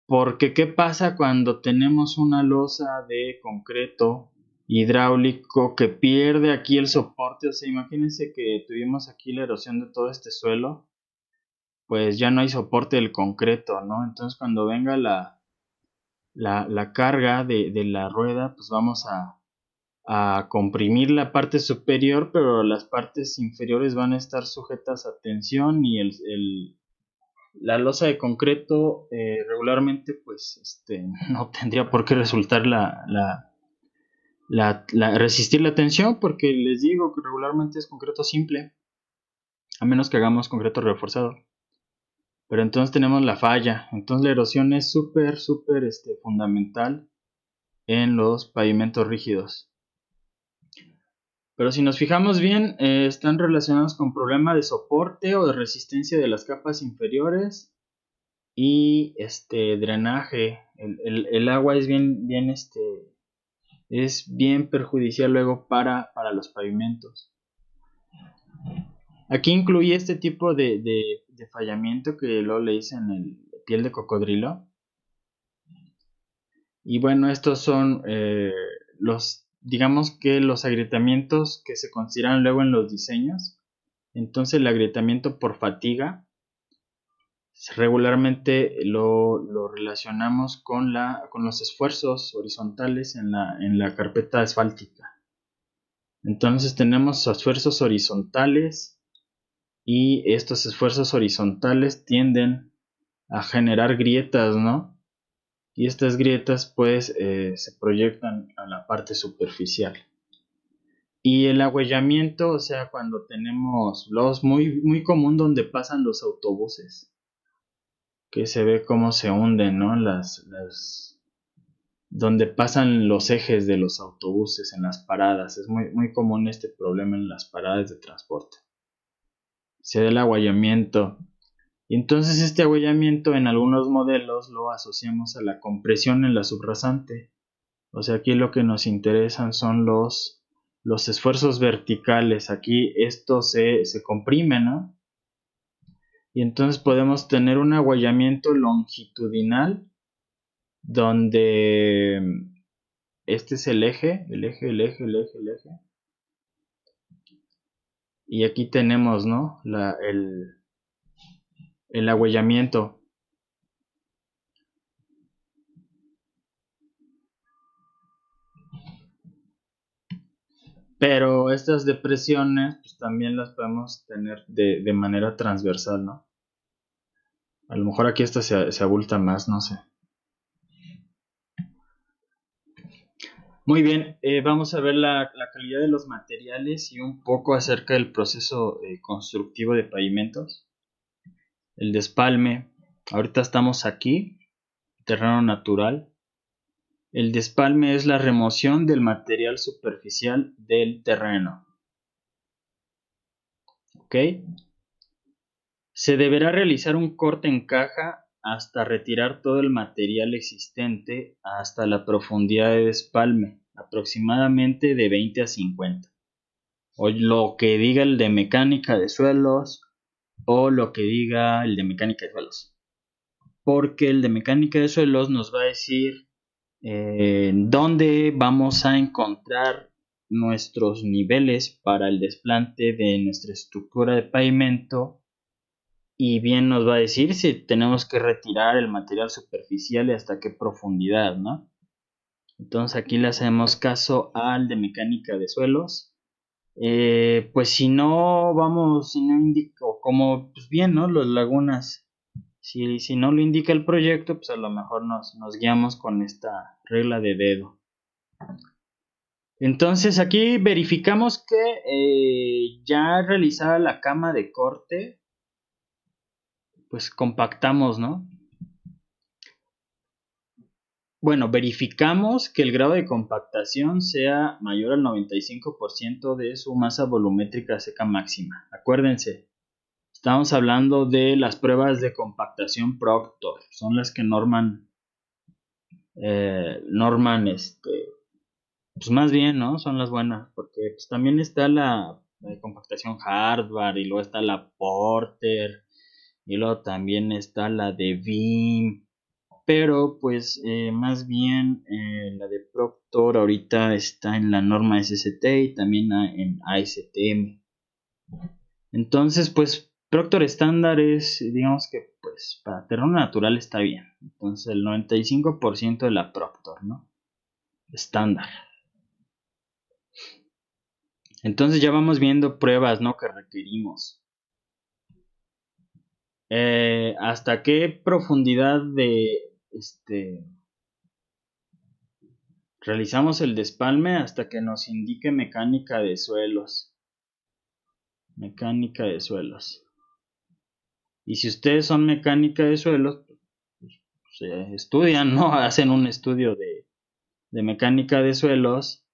Porque ¿qué pasa cuando tenemos una losa de concreto hidráulico que pierde aquí el soporte? O sea, imagínense que tuvimos aquí la erosión de todo este suelo, pues ya no hay soporte del concreto, ¿no? Entonces cuando venga la carga de la rueda, pues vamos a comprimir la parte superior, pero las partes inferiores van a estar sujetas a tensión y la losa de concreto regularmente pues no tendría por qué resultar resistir la tensión, porque les digo que regularmente es concreto simple, a menos que hagamos concreto reforzado. Pero entonces tenemos la falla. Entonces la erosión es súper fundamental en los pavimentos rígidos. Pero si nos fijamos bien, están relacionados con problemas de soporte o de resistencia de las capas inferiores y drenaje. El agua es es bien perjudicial luego para los pavimentos. Aquí incluí este tipo de fallamiento que luego le dicen el piel de cocodrilo. Y bueno, estos son digamos que los agrietamientos que se consideran luego en los diseños. Entonces el agrietamiento por fatiga regularmente lo relacionamos con los esfuerzos horizontales en la carpeta asfáltica. Entonces tenemos esfuerzos horizontales y estos esfuerzos horizontales tienden a generar grietas, ¿no? Y estas grietas pues se proyectan a la parte superficial. Y el agüellamiento, o sea, cuando tenemos muy común donde pasan los autobuses, que se ve cómo se hunden, ¿no? Donde pasan los ejes de los autobuses en las paradas. Es muy común este problema en las paradas de transporte. Se da el agüellamiento. Y entonces este agüellamiento en algunos modelos lo asociamos a la compresión en la subrasante. O sea, aquí lo que nos interesan son los esfuerzos verticales. Aquí esto se comprime, ¿no? Y entonces podemos tener un agüellamiento longitudinal donde este es el eje. Y aquí tenemos, ¿no? El agüellamiento. Pero estas depresiones pues también las podemos tener de manera transversal, ¿no? A lo mejor aquí esta se abulta más, no sé. Muy bien, vamos a ver la calidad de los materiales y un poco acerca del proceso constructivo de pavimentos. El despalme, ahorita estamos aquí, terreno natural. El despalme es la remoción del material superficial del terreno. ¿Ok? Se deberá realizar un corte en caja hasta retirar todo el material existente hasta la profundidad de despalme, aproximadamente de 20 a 50. O lo que diga el de mecánica de suelos o lo que diga el de mecánica de suelos. Porque el de mecánica de suelos nos va a decir dónde vamos a encontrar nuestros niveles para el desplante de nuestra estructura de pavimento. Y bien nos va a decir si tenemos que retirar el material superficial y hasta qué profundidad, ¿no? Entonces aquí le hacemos caso al de mecánica de suelos. Pues si no vamos, si no indica, como pues bien, ¿no? Las lagunas, si no lo indica el proyecto, pues a lo mejor nos guiamos con esta regla de dedo. Entonces aquí verificamos que ya realizada la cama de corte, pues compactamos, ¿no? Bueno, verificamos que el grado de compactación sea mayor al 95% de su masa volumétrica seca máxima. Acuérdense, estamos hablando de las pruebas de compactación Proctor. Son las que norman, pues más bien, ¿no? Son las buenas, porque pues también está la compactación Hardware y luego está la Porter y luego también está la de BIM. Pero pues más bien la de Proctor ahorita está en la norma SST y también en ASTM. Entonces pues Proctor estándar es, digamos que pues para terreno natural está bien. Entonces el 95% de la Proctor, ¿no? Estándar. Entonces ya vamos viendo pruebas, ¿no? Que requerimos. ¿Hasta qué profundidad realizamos el despalme? Hasta que nos indique mecánica de suelos. Mecánica de suelos. Y si ustedes son mecánica de suelos, pues, estudian, ¿no? Hacen un estudio de mecánica de suelos,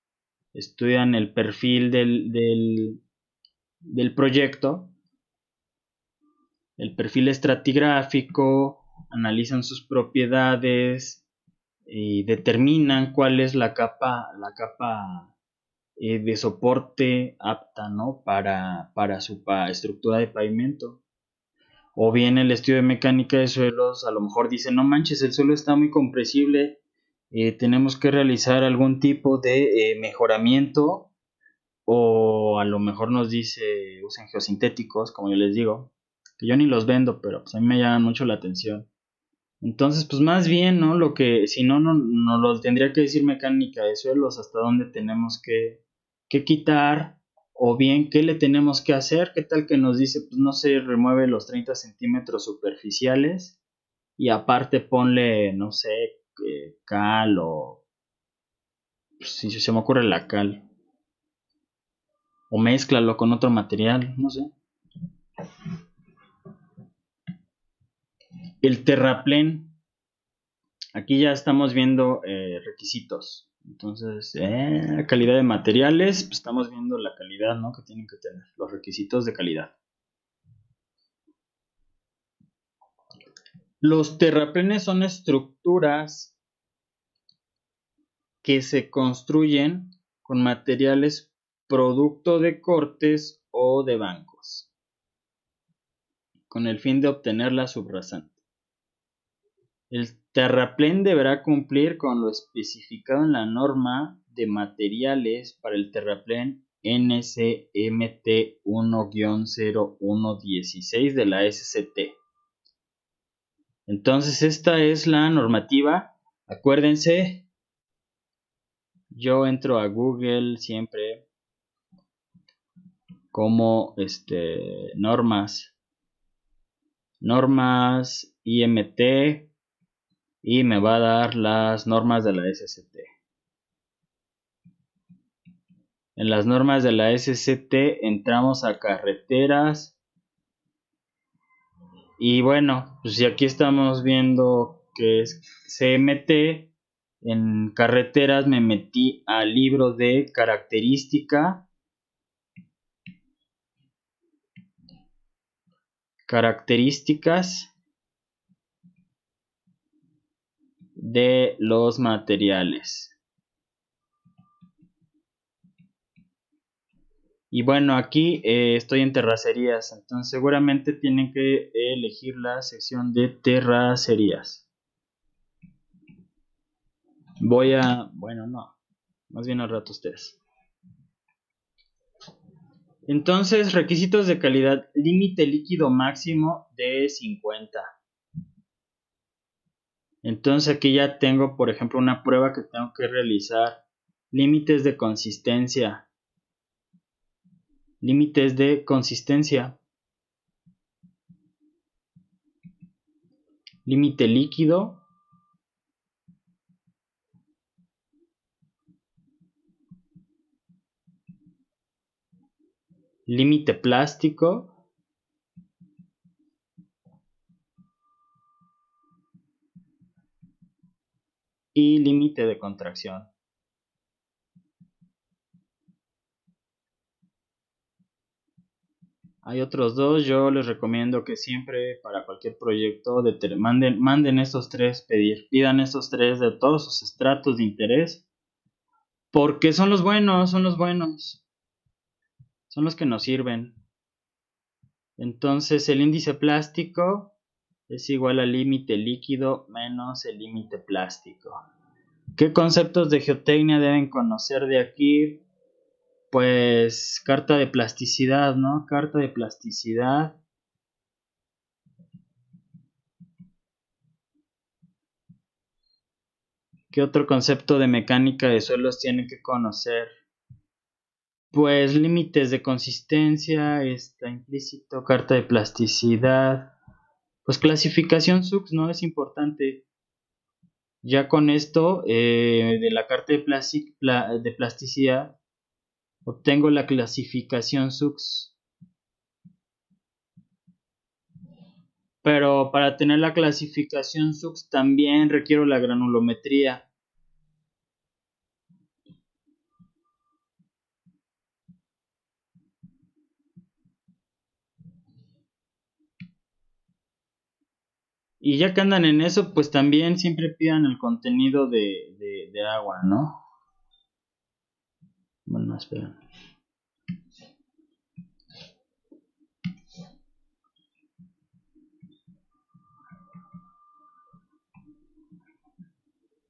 estudian el perfil del proyecto, el perfil estratigráfico, analizan sus propiedades y determinan cuál es la capa de soporte apta, ¿no? para su estructura de pavimento. O bien el estudio de mecánica de suelos, a lo mejor dice, no manches, el suelo está muy compresible, tenemos que realizar algún tipo de mejoramiento, o a lo mejor nos dice, usen geosintéticos, como yo les digo, que yo ni los vendo, pero pues a mí me llaman mucho la atención. Entonces, pues más bien, ¿no? Lo que, si no, no lo tendría que decir mecánica de suelos, hasta dónde tenemos que quitar, o bien qué le tenemos que hacer. ¿Qué tal que nos dice, pues no se remueve los 30 centímetros superficiales y aparte ponle, no sé, cal o, pues, si se me ocurre la cal, o mézclalo con otro material, no sé. El terraplén, aquí ya estamos viendo requisitos. Entonces, calidad de materiales, pues estamos viendo la calidad, ¿no? Que tienen que tener, los requisitos de calidad. Los terraplenes son estructuras que se construyen con materiales producto de cortes o de bancos, con el fin de obtener la subrasante. El terraplén deberá cumplir con lo especificado en la norma de materiales para el terraplén NCMT 1-0116 de la SCT. Entonces esta es la normativa. Acuérdense, yo entro a Google siempre como normas IMT, y me va a dar las normas de la SCT. En las normas de la SCT entramos a carreteras. Y bueno, pues si aquí estamos viendo que es CMT, en carreteras me metí al libro de características de los materiales. Y bueno, aquí estoy en terracerías, entonces seguramente tienen que elegir la sección de terracerías. Bueno, no, más bien al rato ustedes. Entonces, requisitos de calidad, límite líquido máximo de 50. Entonces aquí ya tengo, por ejemplo, una prueba que tengo que realizar. Límites de consistencia. Límites de consistencia. Límite líquido. Límite plástico. Y límite de contracción. Hay otros dos, yo les recomiendo que siempre para cualquier proyecto manden estos tres, pidan estos tres de todos sus estratos de interés, porque son los buenos, son los que nos sirven. Entonces el índice plástico es igual al límite líquido menos el límite plástico. ¿Qué conceptos de geotecnia deben conocer de aquí? Pues carta de plasticidad, ¿no? Carta de plasticidad. ¿Qué otro concepto de mecánica de suelos tienen que conocer? Pues límites de consistencia, está implícito, carta de plasticidad. Pues clasificación SUX, ¿no? Es importante. Ya con esto, de la carta de plasticidad, obtengo la clasificación SUX. Pero para tener la clasificación SUX también requiero la granulometría. Y ya que andan en eso, pues también siempre pidan el contenido de agua, ¿no? Bueno, esperen.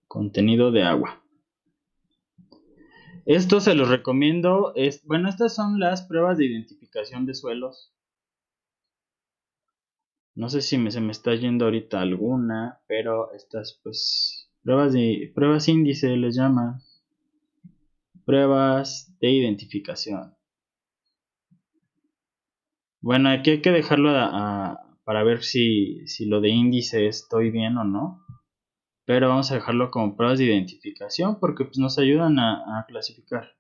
Contenido de agua. Esto se los recomiendo. Bueno, estas son las pruebas de identificación de suelos. No sé si se me está yendo ahorita alguna, pero estas pues pruebas índice les llaman. Pruebas de identificación. Bueno, aquí hay que dejarlo para ver si lo de índice estoy bien o no. Pero vamos a dejarlo como pruebas de identificación porque pues, nos ayudan a clasificar.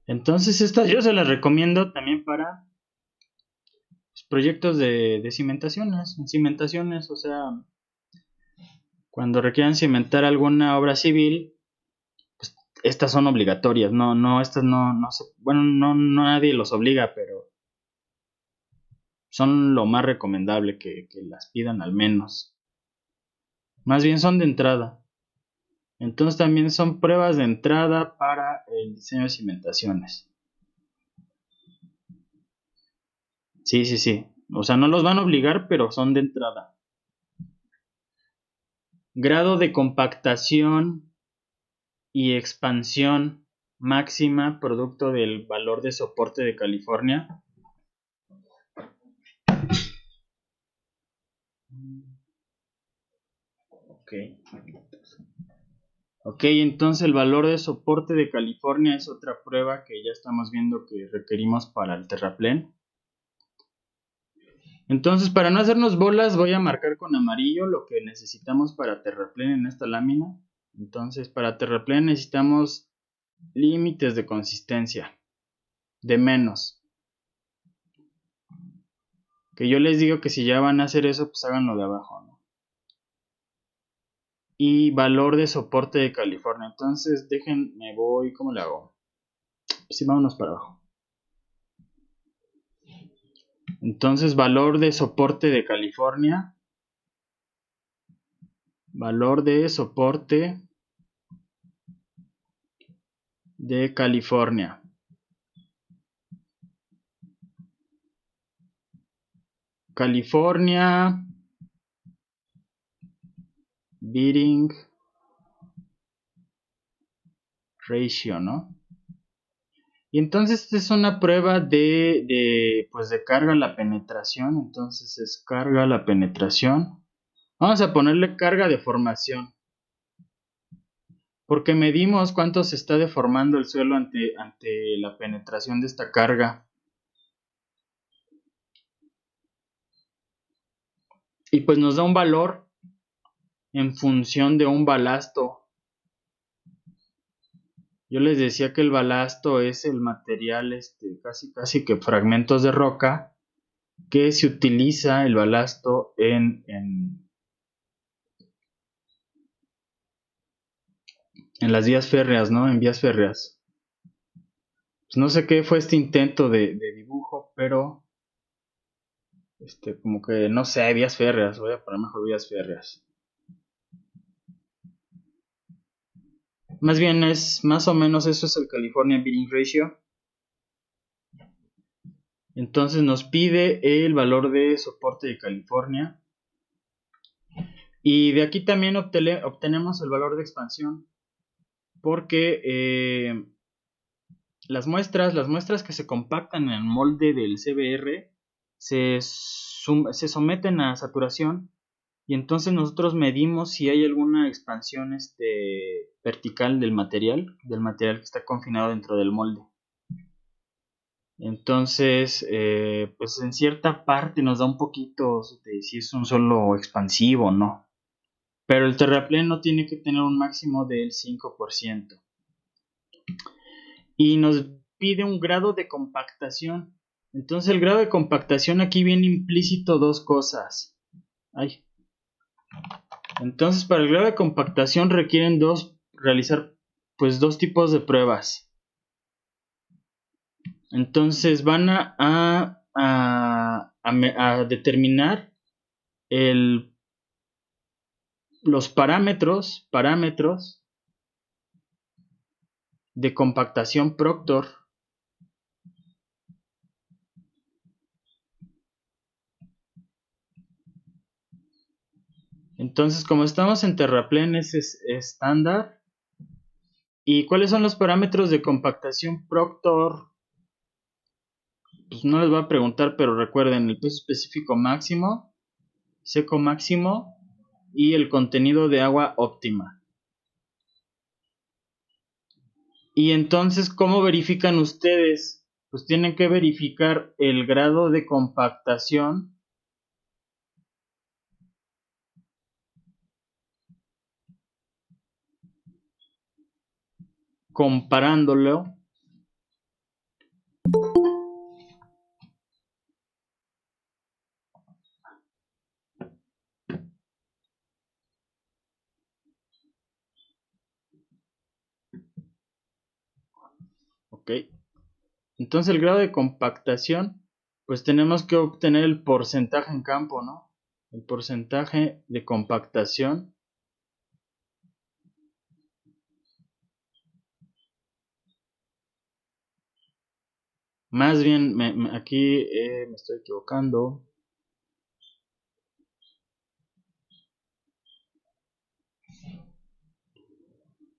Entonces estas yo se las recomiendo también para proyectos de cimentaciones, o sea, cuando requieran cimentar alguna obra civil, pues estas son obligatorias, estas no se, bueno, no nadie los obliga, pero son lo más recomendable que las pidan al menos. Más bien son de entrada. Entonces también son pruebas de entrada para el diseño de cimentaciones. Sí. O sea, no los van a obligar, pero son de entrada. Grado de compactación y expansión máxima producto del valor de soporte de California. Ok. Ok, entonces el valor de soporte de California es otra prueba que ya estamos viendo que requerimos para el terraplén. Entonces, para no hacernos bolas, voy a marcar con amarillo lo que necesitamos para terraplén en esta lámina. Entonces, para terraplén necesitamos límites de consistencia de menos. Que yo les digo que si ya van a hacer eso, pues háganlo de abajo, ¿no? Y valor de soporte de California. Entonces, me voy, ¿cómo le hago? Pues sí, vámonos para abajo. Entonces, valor de soporte de California. Valor de soporte de California. California bearing ratio, ¿no? Y entonces esta es una prueba pues de carga a la penetración. Entonces es carga a la penetración. Vamos a ponerle carga de formación. Porque medimos cuánto se está deformando el suelo ante la penetración de esta carga. Y pues nos da un valor en función de un balasto. Yo les decía que el balasto es el material, casi que fragmentos de roca, que se utiliza el balasto en las vías férreas, ¿no? En vías férreas. Pues no sé qué fue este intento de dibujo, pero como que no sé, vías férreas. Voy a poner mejor vías férreas. Más bien es más o menos eso es el California Bearing Ratio. Entonces nos pide el valor de soporte de California. Y de aquí también obtenemos el valor de expansión. Porque las muestras que se compactan en el molde del CBR se someten a saturación. Y entonces nosotros medimos si hay alguna expansión vertical del material que está confinado dentro del molde. Entonces, pues en cierta parte nos da un poquito de si es un suelo expansivo o no. Pero el terraplén no tiene que tener un máximo del 5%. Y nos pide un grado de compactación. Entonces el grado de compactación aquí viene implícito dos cosas. Entonces para el grado de compactación requieren realizar pues dos tipos de pruebas. Entonces van a determinar los parámetros de compactación Proctor. Entonces, como estamos en terraplén, es estándar. ¿Y cuáles son los parámetros de compactación Proctor? Pues no les voy a preguntar, pero recuerden el peso específico máximo, seco máximo y el contenido de agua óptima. Y entonces, ¿cómo verifican ustedes? Pues tienen que verificar el grado de compactación comparándolo ok. Entonces el grado de compactación, pues tenemos que obtener el porcentaje en campo, ¿no? El porcentaje de compactación más bien aquí me estoy equivocando.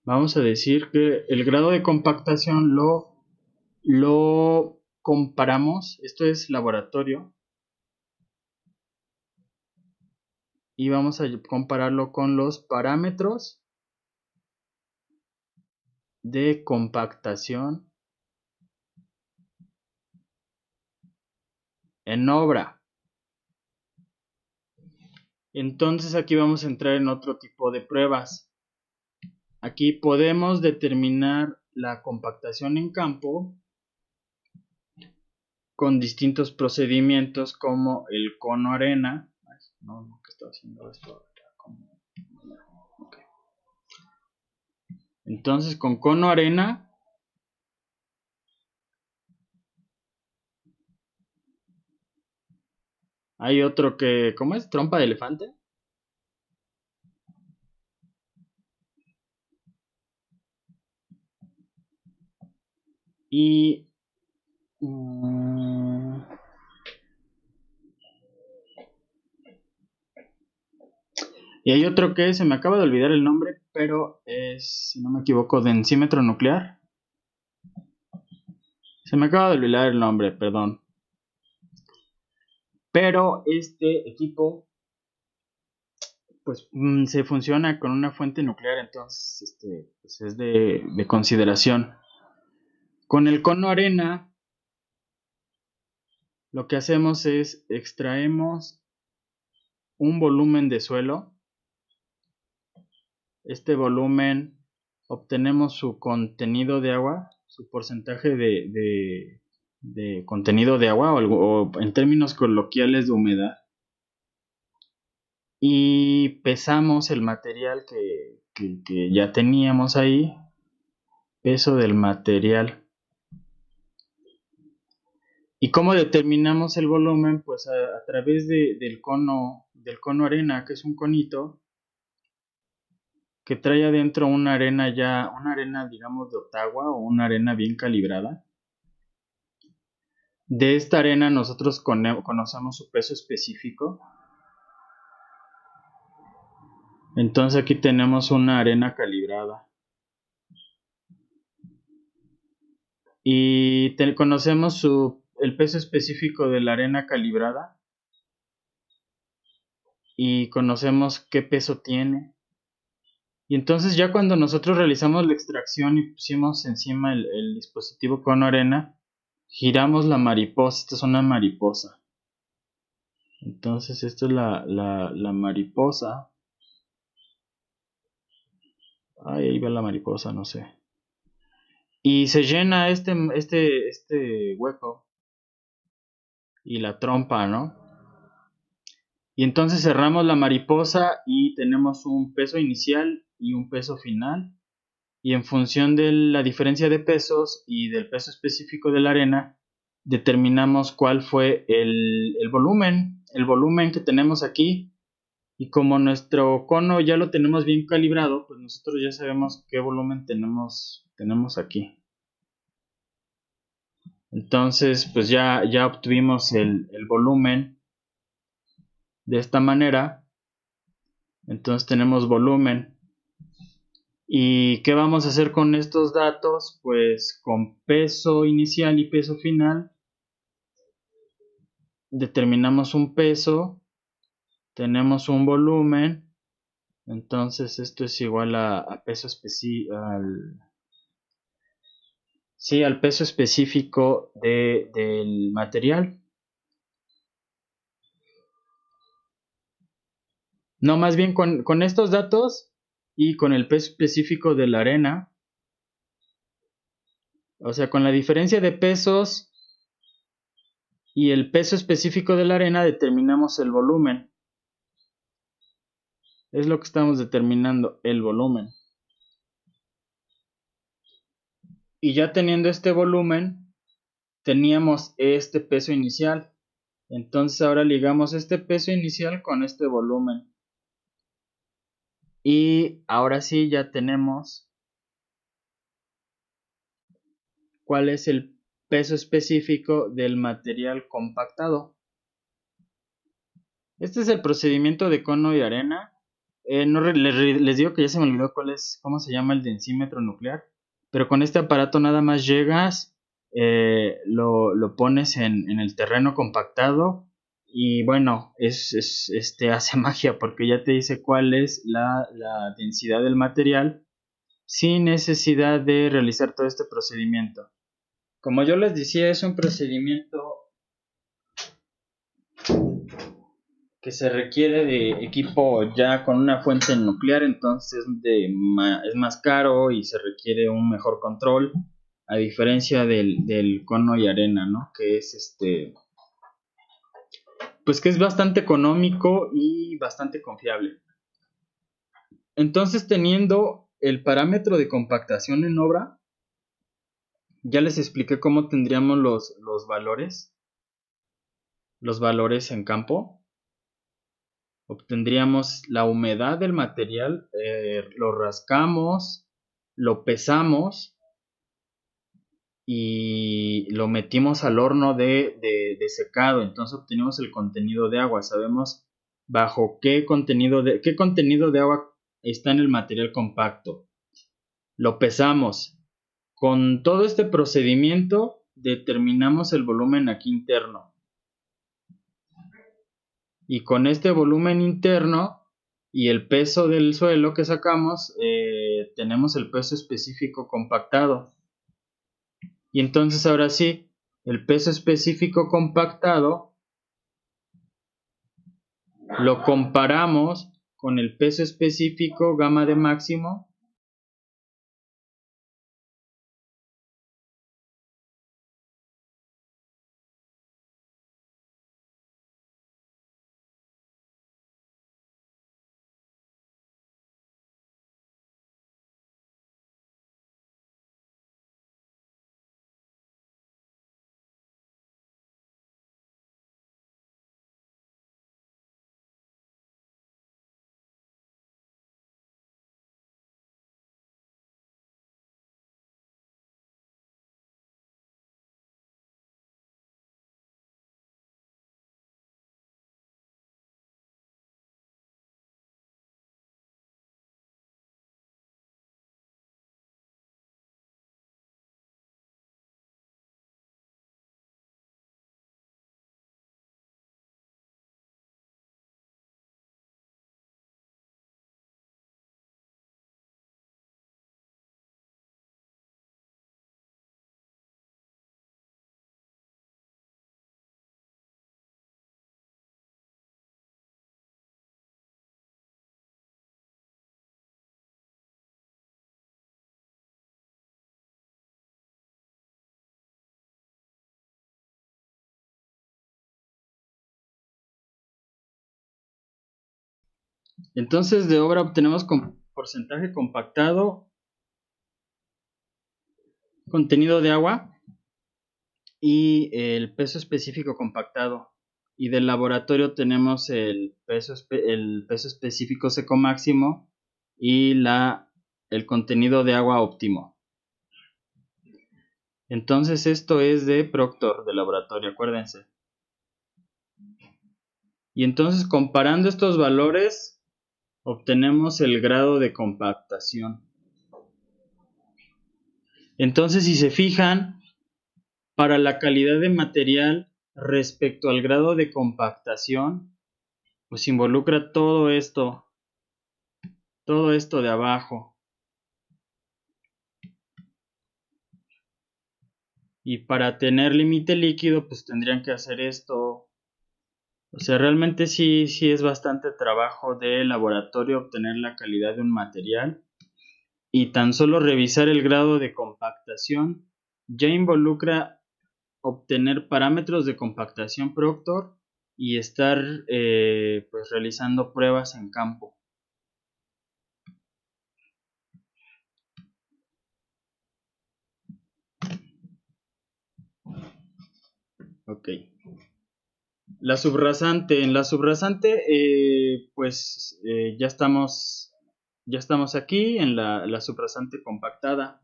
Vamos a decir que el grado de compactación lo comparamos, esto es laboratorio, y vamos a compararlo con los parámetros de compactación en obra. Entonces aquí vamos a entrar en otro tipo de pruebas. Aquí podemos determinar la compactación en campo con distintos procedimientos como el cono arena. No, ¿qué estoy haciendo esto? Okay. Entonces con cono arena hay otro que, ¿cómo es? Trompa de elefante. Y hay otro que se me acaba de olvidar el nombre, pero es, si no me equivoco, densímetro nuclear. Se me acaba de olvidar el nombre, perdón. Pero este equipo pues se funciona con una fuente nuclear, entonces pues es de consideración. Con el cono arena lo que hacemos es extraemos un volumen de suelo. Este volumen obtenemos su contenido de agua, su porcentaje de contenido de agua o en términos coloquiales de humedad. Y pesamos el material que ya teníamos ahí, peso del material. ¿Y cómo determinamos el volumen? Pues a través del cono arena, que es un conito que trae adentro una arena digamos de Ottawa o una arena bien calibrada. De esta arena nosotros conocemos su peso específico. Entonces aquí tenemos una arena calibrada. Y conocemos el peso específico de la arena calibrada. Y conocemos qué peso tiene. Y entonces ya cuando nosotros realizamos la extracción y pusimos encima el dispositivo cono arena, giramos la mariposa. Esta es una mariposa. Entonces esto es la mariposa. Ahí va la mariposa, no sé. Y se llena este hueco. Y la trompa, ¿no? Y entonces cerramos la mariposa y tenemos un peso inicial y un peso final. Y en función de la diferencia de pesos y del peso específico de la arena, determinamos cuál fue el volumen que tenemos aquí. Y como nuestro cono ya lo tenemos bien calibrado, pues nosotros ya sabemos qué volumen tenemos aquí. Entonces, pues ya obtuvimos el volumen de esta manera. Entonces tenemos volumen. ¿Y qué vamos a hacer con estos datos? Pues con peso inicial y peso final determinamos un peso, tenemos un volumen, entonces esto es igual a peso específico, al peso específico del material. No, más bien con estos datos y con el peso específico de la arena, o sea, con la diferencia de pesos y el peso específico de la arena determinamos el volumen. Es lo que estamos determinando, el volumen. Y ya teniendo este volumen, teníamos este peso inicial. Entonces ahora ligamos este peso inicial con este volumen. Y ahora sí ya tenemos cuál es el peso específico del material compactado. Este es el procedimiento de cono y arena. Les digo que ya se me olvidó cómo se llama el densímetro nuclear. Pero con este aparato nada más llegas, lo pones en el terreno compactado y bueno, hace magia porque ya te dice cuál es la densidad del material sin necesidad de realizar todo este procedimiento. Como yo les decía, es un procedimiento que se requiere de equipo ya con una fuente nuclear, entonces es más caro y se requiere un mejor control, a diferencia del cono y arena, ¿no? Que es pues que es bastante económico y bastante confiable. Entonces, teniendo el parámetro de compactación en obra, ya les expliqué cómo tendríamos los valores en campo. Obtendríamos la humedad del material, lo rascamos, lo pesamos y lo metimos al horno de secado. Entonces obtenemos el contenido de agua. Sabemos bajo qué contenido de agua está en el material compacto. Lo pesamos. Con todo este procedimiento determinamos el volumen aquí interno. Y con este volumen interno y el peso del suelo que sacamos, tenemos el peso específico compactado. Y entonces ahora sí, el peso específico compactado lo comparamos con el peso específico gamma de máximo Entonces de obra obtenemos porcentaje compactado, contenido de agua y el peso específico compactado. Y del laboratorio tenemos el peso específico seco máximo y el contenido de agua óptimo. Entonces esto es de Proctor, de laboratorio, acuérdense. Y entonces comparando estos valores obtenemos el grado de compactación. Entonces, si se fijan, para la calidad de material respecto al grado de compactación, pues involucra todo esto de abajo. Y para tener límite líquido, pues tendrían que hacer esto. O sea, realmente sí es bastante trabajo de laboratorio obtener la calidad de un material. Y tan solo revisar el grado de compactación ya involucra obtener parámetros de compactación Proctor y estar pues realizando pruebas en campo. Ok. En la subrasante pues ya estamos aquí en la subrasante compactada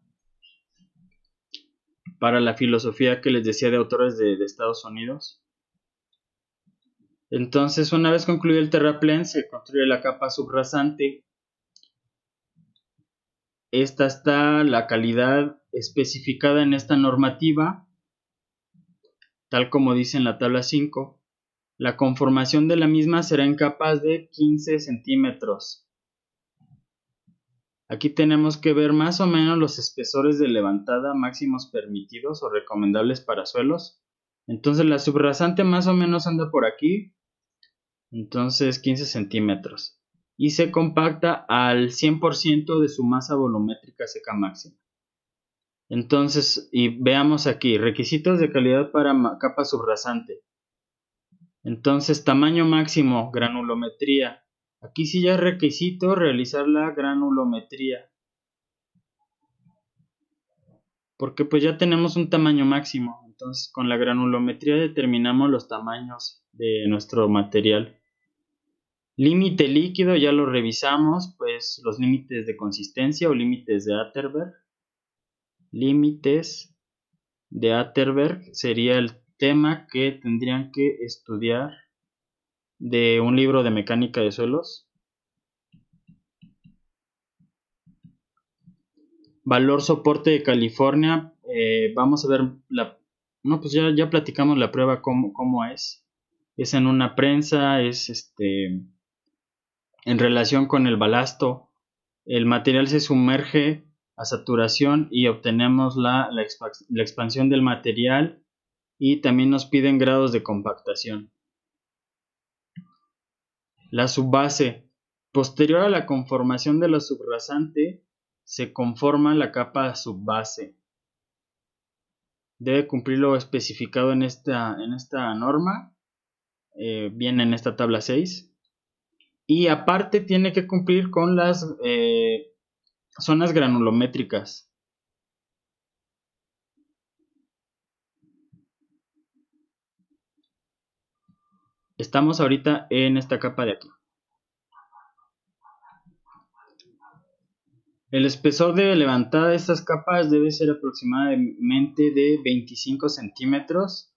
para la filosofía que les decía de autores de Estados Unidos. Entonces, una vez concluido el terraplén, se construye la capa subrasante. Esta está la calidad especificada en esta normativa, tal como dice en la tabla 5. La conformación de la misma será en capas de 15 centímetros. Aquí tenemos que ver más o menos los espesores de levantada máximos permitidos o recomendables para suelos. Entonces la subrasante más o menos anda por aquí, entonces 15 centímetros. Y se compacta al 100% de su masa volumétrica seca máxima. Entonces, y veamos aquí, requisitos de calidad para capa subrasante. Entonces, tamaño máximo, granulometría. Aquí sí ya es requisito realizar la granulometría, porque pues ya tenemos un tamaño máximo. Entonces, con la granulometría determinamos los tamaños de nuestro material. Límite líquido, ya lo revisamos, pues los límites de consistencia o límites de Atterberg. Límites de Atterberg sería el tema que tendrían que estudiar de un libro de mecánica de suelos. Valor soporte de California, vamos a ver no, pues ya platicamos la prueba cómo es. Es en una prensa, es en relación con el balasto. El material se sumerge a saturación y obtenemos la expansión del material, y también nos piden grados de compactación. La subbase. Posterior a la conformación de la subrasante, se conforma la capa subbase. Debe cumplir lo especificado en esta norma, viene en esta tabla 6. Y aparte tiene que cumplir con las zonas granulométricas. Estamos ahorita en esta capa de aquí. El espesor de levantada de estas capas debe ser aproximadamente de 25 centímetros.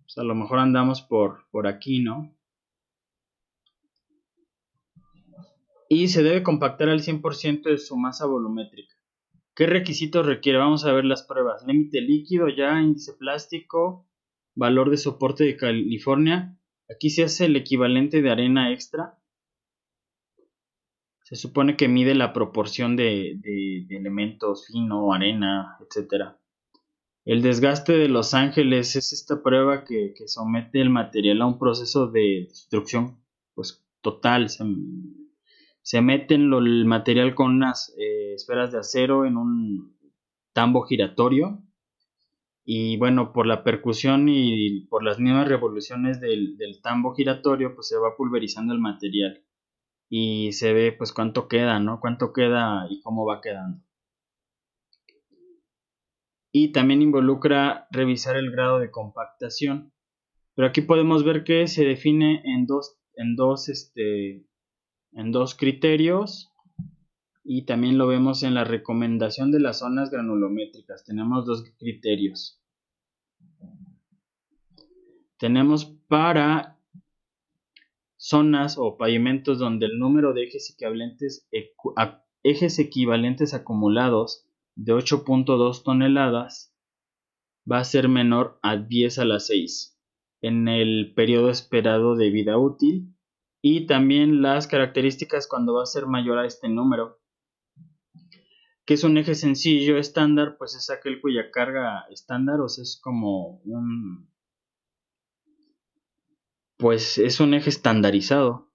Pues a lo mejor andamos por aquí, ¿no? Y se debe compactar al 100% de su masa volumétrica. ¿Qué requisitos requiere? Vamos a ver las pruebas. Límite líquido ya, índice plástico, valor de soporte de California. Aquí se hace el equivalente de arena extra. Se supone que mide la proporción de elementos fino, arena, etc. El desgaste de Los Ángeles es esta prueba que somete el material a un proceso de destrucción pues, total. Se mete el material con unas esferas de acero en un tambo giratorio, y bueno, por la percusión y por las mismas revoluciones del tambo giratorio, pues se va pulverizando el material y se ve pues cuánto queda, ¿no? Cuánto queda y cómo va quedando. Y también involucra revisar el grado de compactación. Pero aquí podemos ver que se define en dos criterios, y también lo vemos en la recomendación de las zonas granulométricas. Tenemos dos criterios. Tenemos para zonas o pavimentos donde el número de ejes equivalentes acumulados de 8.2 toneladas va a ser menor a 10 a la 6 en el periodo esperado de vida útil, y también las características cuando va a ser mayor a este número. Que es un eje sencillo estándar, pues es aquel cuya carga estándar, o sea, es como pues es un eje estandarizado,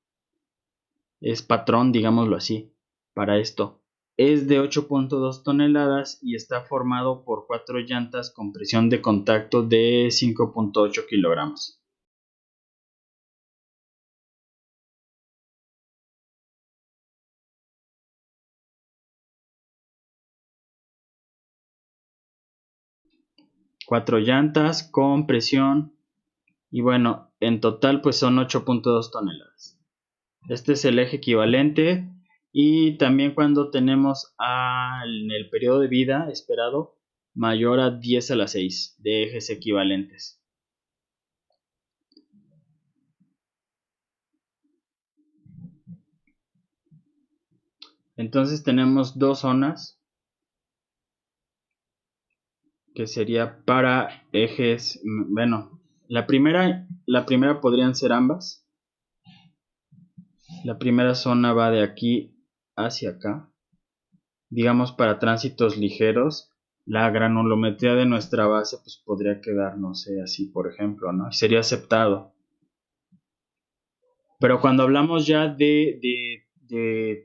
es patrón, digámoslo así, para esto. Es de 8.2 toneladas y está formado por 4 llantas con presión de contacto de 5.8 kilogramos. Cuatro llantas con presión, y bueno, en total pues son 8.2 toneladas. Este es el eje equivalente, y también cuando tenemos en el periodo de vida esperado mayor a 10 a la 6 de ejes equivalentes. Entonces tenemos dos zonas que sería para ejes, bueno, la primera podrían ser ambas. La primera zona va de aquí hacia acá. digamos para tránsitos ligeros, la granulometría de nuestra base pues podría quedar, no sé, así por ejemplo, ¿no? Y sería aceptado. Pero cuando hablamos ya de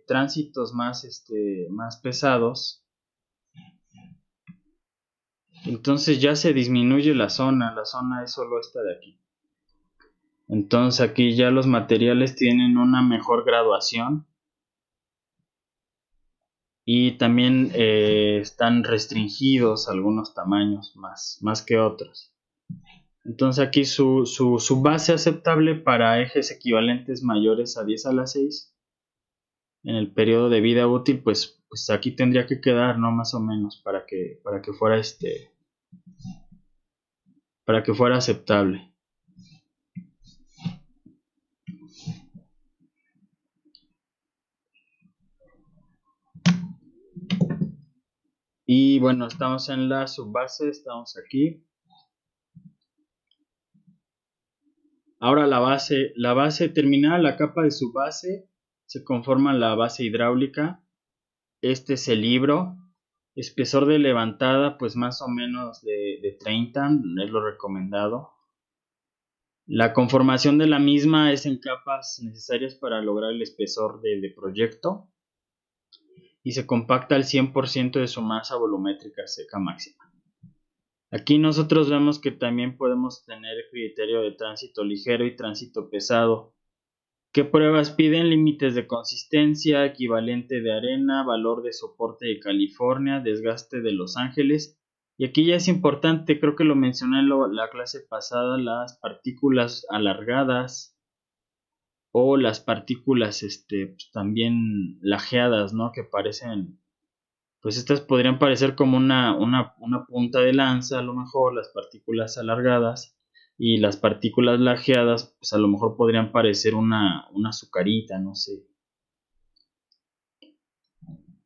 tránsitos más pesados, entonces ya se disminuye la zona es solo esta de aquí. Entonces aquí ya los materiales tienen una mejor graduación y también están restringidos algunos tamaños más que otros. Entonces aquí su base aceptable para ejes equivalentes mayores a 10 a la 6 en el periodo de vida útil, pues aquí tendría que quedar, ¿no? Más o menos para que fuera aceptable. Y bueno, estamos en la subbase, estamos aquí. Ahora la base terminada la capa de subbase, se conforma la base hidráulica. Este es el libro. Espesor de levantada, pues más o menos de 30, es lo recomendado. La conformación de la misma es en capas necesarias para lograr el espesor de proyecto y se compacta al 100% de su masa volumétrica seca máxima. Aquí nosotros vemos que también podemos tener criterio de tránsito ligero y tránsito pesado. ¿Qué pruebas piden? Límites de consistencia, equivalente de arena, valor de soporte de California, desgaste de Los Ángeles. Y aquí ya es importante, creo que lo mencioné en la clase pasada, las partículas alargadas o las partículas pues, también lajeadas, ¿no? Que parecen, pues estas podrían parecer como una punta de lanza, a lo mejor las partículas alargadas, y las partículas lajeadas, pues a lo mejor podrían parecer una azucarita, no sé.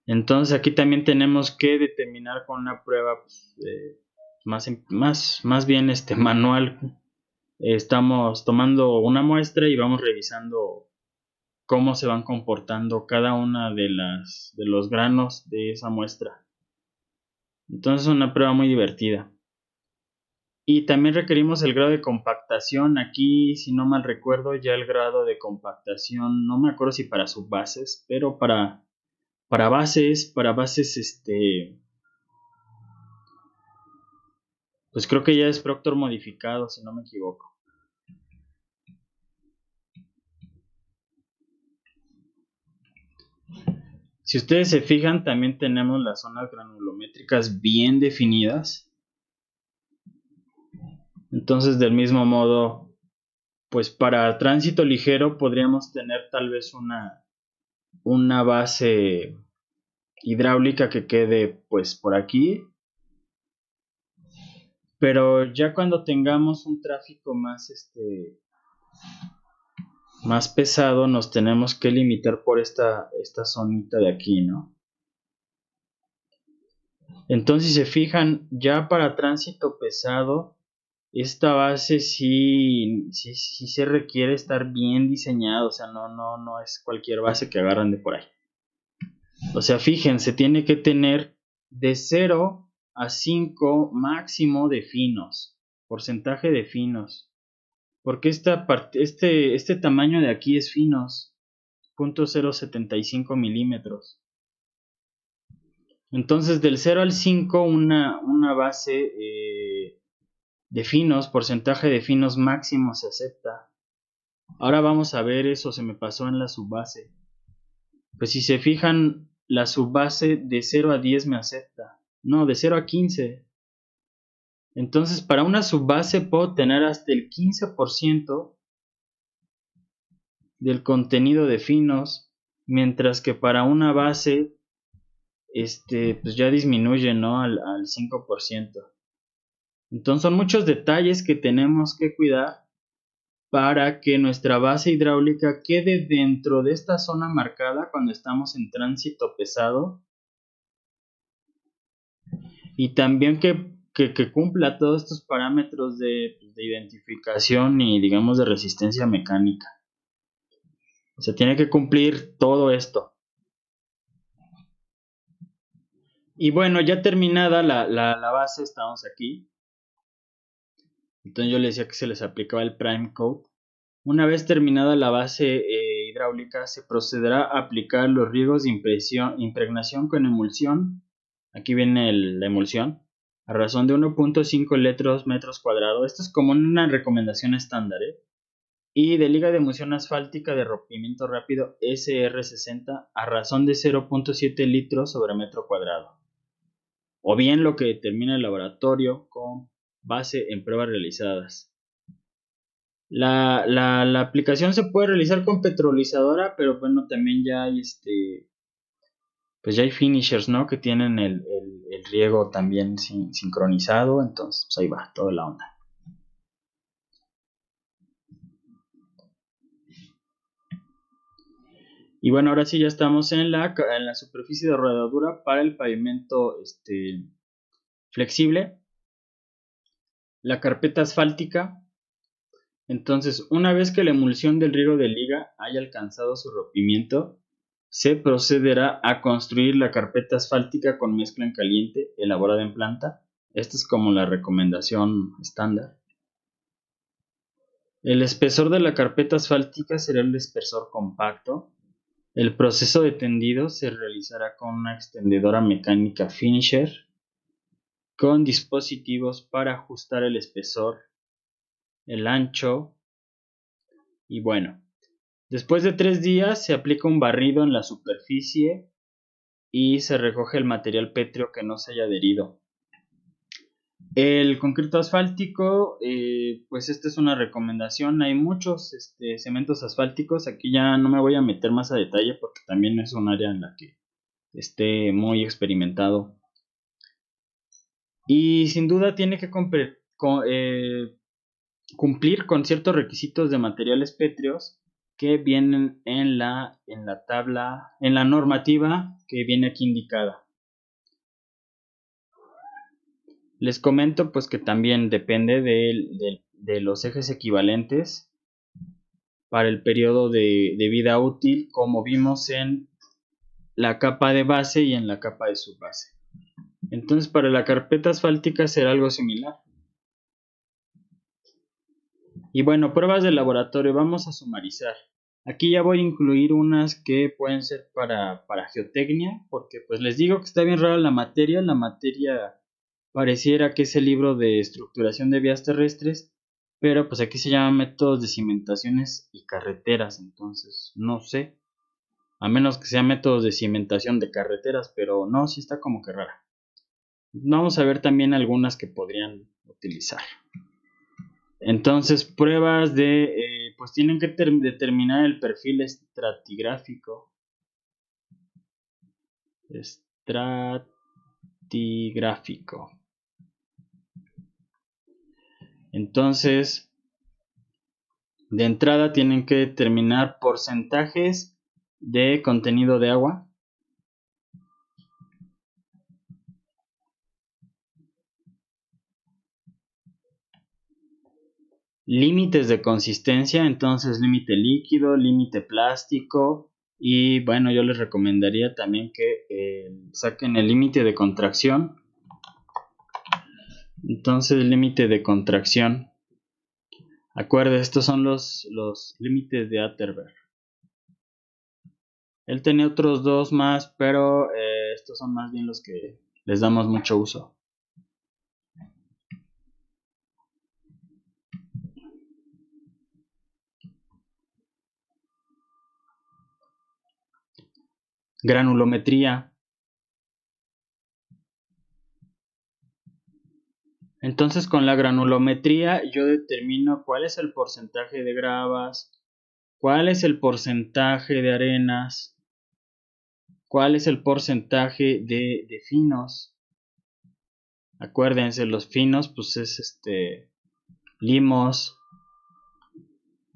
Entonces aquí también tenemos que determinar con una prueba pues, más bien manual. Estamos tomando una muestra y vamos revisando cómo se van comportando cada una de los granos de esa muestra. Entonces es una prueba muy divertida. Y también requerimos el grado de compactación. Aquí, si no mal recuerdo, ya el grado de compactación, no me acuerdo si para subbases, pero para bases, pues creo que ya es Proctor modificado, si no me equivoco. Si ustedes se fijan, también tenemos las zonas granulométricas bien definidas. Entonces, del mismo modo, pues para tránsito ligero podríamos tener tal vez una base hidráulica que quede pues por aquí. Pero ya cuando tengamos un tráfico más pesado, nos tenemos que limitar por esta zonita de aquí, ¿no? Entonces, si se fijan, ya para tránsito pesado, esta base sí se requiere estar bien diseñada, o sea, no es cualquier base que agarran de por ahí. O sea, fíjense, tiene que tener de 0 a 5 máximo de finos, porcentaje de finos. Porque este tamaño de aquí es finos, 0.075 milímetros. Entonces del 0 al 5 una base de finos, porcentaje de finos máximo se acepta. Ahora vamos a ver eso, se me pasó en la subbase. Pues si se fijan, la subbase de 0 a 10 me acepta. No, de 0 a 15. Entonces para una subbase puedo tener hasta el 15% del contenido de finos, mientras que para una base pues ya disminuye, ¿no? al 5%. Entonces son muchos detalles que tenemos que cuidar para que nuestra base hidráulica quede dentro de esta zona marcada cuando estamos en tránsito pesado, y también que cumpla todos estos parámetros de identificación y digamos de resistencia mecánica. O sea, tiene que cumplir todo esto. Y bueno, ya terminada la base, estamos aquí. Entonces yo les decía que se les aplicaba el prime coat. Una vez terminada la base hidráulica, se procederá a aplicar los riegos de impregnación con emulsión. Aquí viene la emulsión, a razón de 1.5 litros metros cuadrados. Esto es como una recomendación estándar, ¿eh? Y de liga de emulsión asfáltica de rompimiento rápido SR60 a razón de 0.7 litros sobre metro cuadrado. O bien lo que determina el laboratorio con base en pruebas realizadas. La aplicación se puede realizar con petrolizadora, pero bueno, también ya hay pues ya hay finishers, ¿no? Que tienen el riego también sincronizado, entonces pues ahí va toda la onda. Y bueno, ahora sí ya estamos en la superficie de rodadura para el pavimento flexible. La carpeta asfáltica. Entonces, una vez que la emulsión del riego de liga haya alcanzado su rompimiento, se procederá a construir la carpeta asfáltica con mezcla en caliente elaborada en planta. Esta es como la recomendación estándar. El espesor de la carpeta asfáltica será el espesor compacto. El proceso de tendido se realizará con una extendedora mecánica finisher con dispositivos para ajustar el espesor, el ancho y bueno. Después de 3 días se aplica un barrido en la superficie y se recoge el material pétreo que no se haya adherido. El concreto asfáltico, pues esta es una recomendación. Hay muchos cementos asfálticos. Aquí ya no me voy a meter más a detalle porque también es un área en la que esté muy experimentado. Y sin duda tiene que cumplir con ciertos requisitos de materiales pétreos que vienen en la tabla, en la normativa que viene aquí indicada. Les comento pues que también depende de los ejes equivalentes para el periodo de vida útil, como vimos en la capa de base y en la capa de subbase. Entonces para la carpeta asfáltica será algo similar. Y bueno, pruebas de laboratorio, vamos a sumarizar. Aquí ya voy a incluir unas que pueden ser para geotecnia, porque pues les digo que está bien rara la materia pareciera que es el libro de estructuración de vías terrestres, pero pues aquí se llaman métodos de cimentaciones y carreteras, entonces no sé, a menos que sean métodos de cimentación de carreteras, pero no, sí está como que rara. Vamos a ver también algunas que podrían utilizar. Entonces, pruebas pues tienen que determinar el perfil estratigráfico. Entonces, de entrada tienen que determinar porcentajes de contenido de agua. Límites de consistencia, entonces límite líquido, límite plástico y bueno, yo les recomendaría también que saquen el límite de contracción. Entonces, límite de contracción. Acuérdense, estos son los límites de Atterberg. Él tenía otros dos más, pero estos son más bien los que les damos mucho uso. Granulometría. Entonces, con la granulometría yo determino cuál es el porcentaje de gravas, cuál es el porcentaje de arenas, cuál es el porcentaje de finos. Acuérdense, los finos pues es limos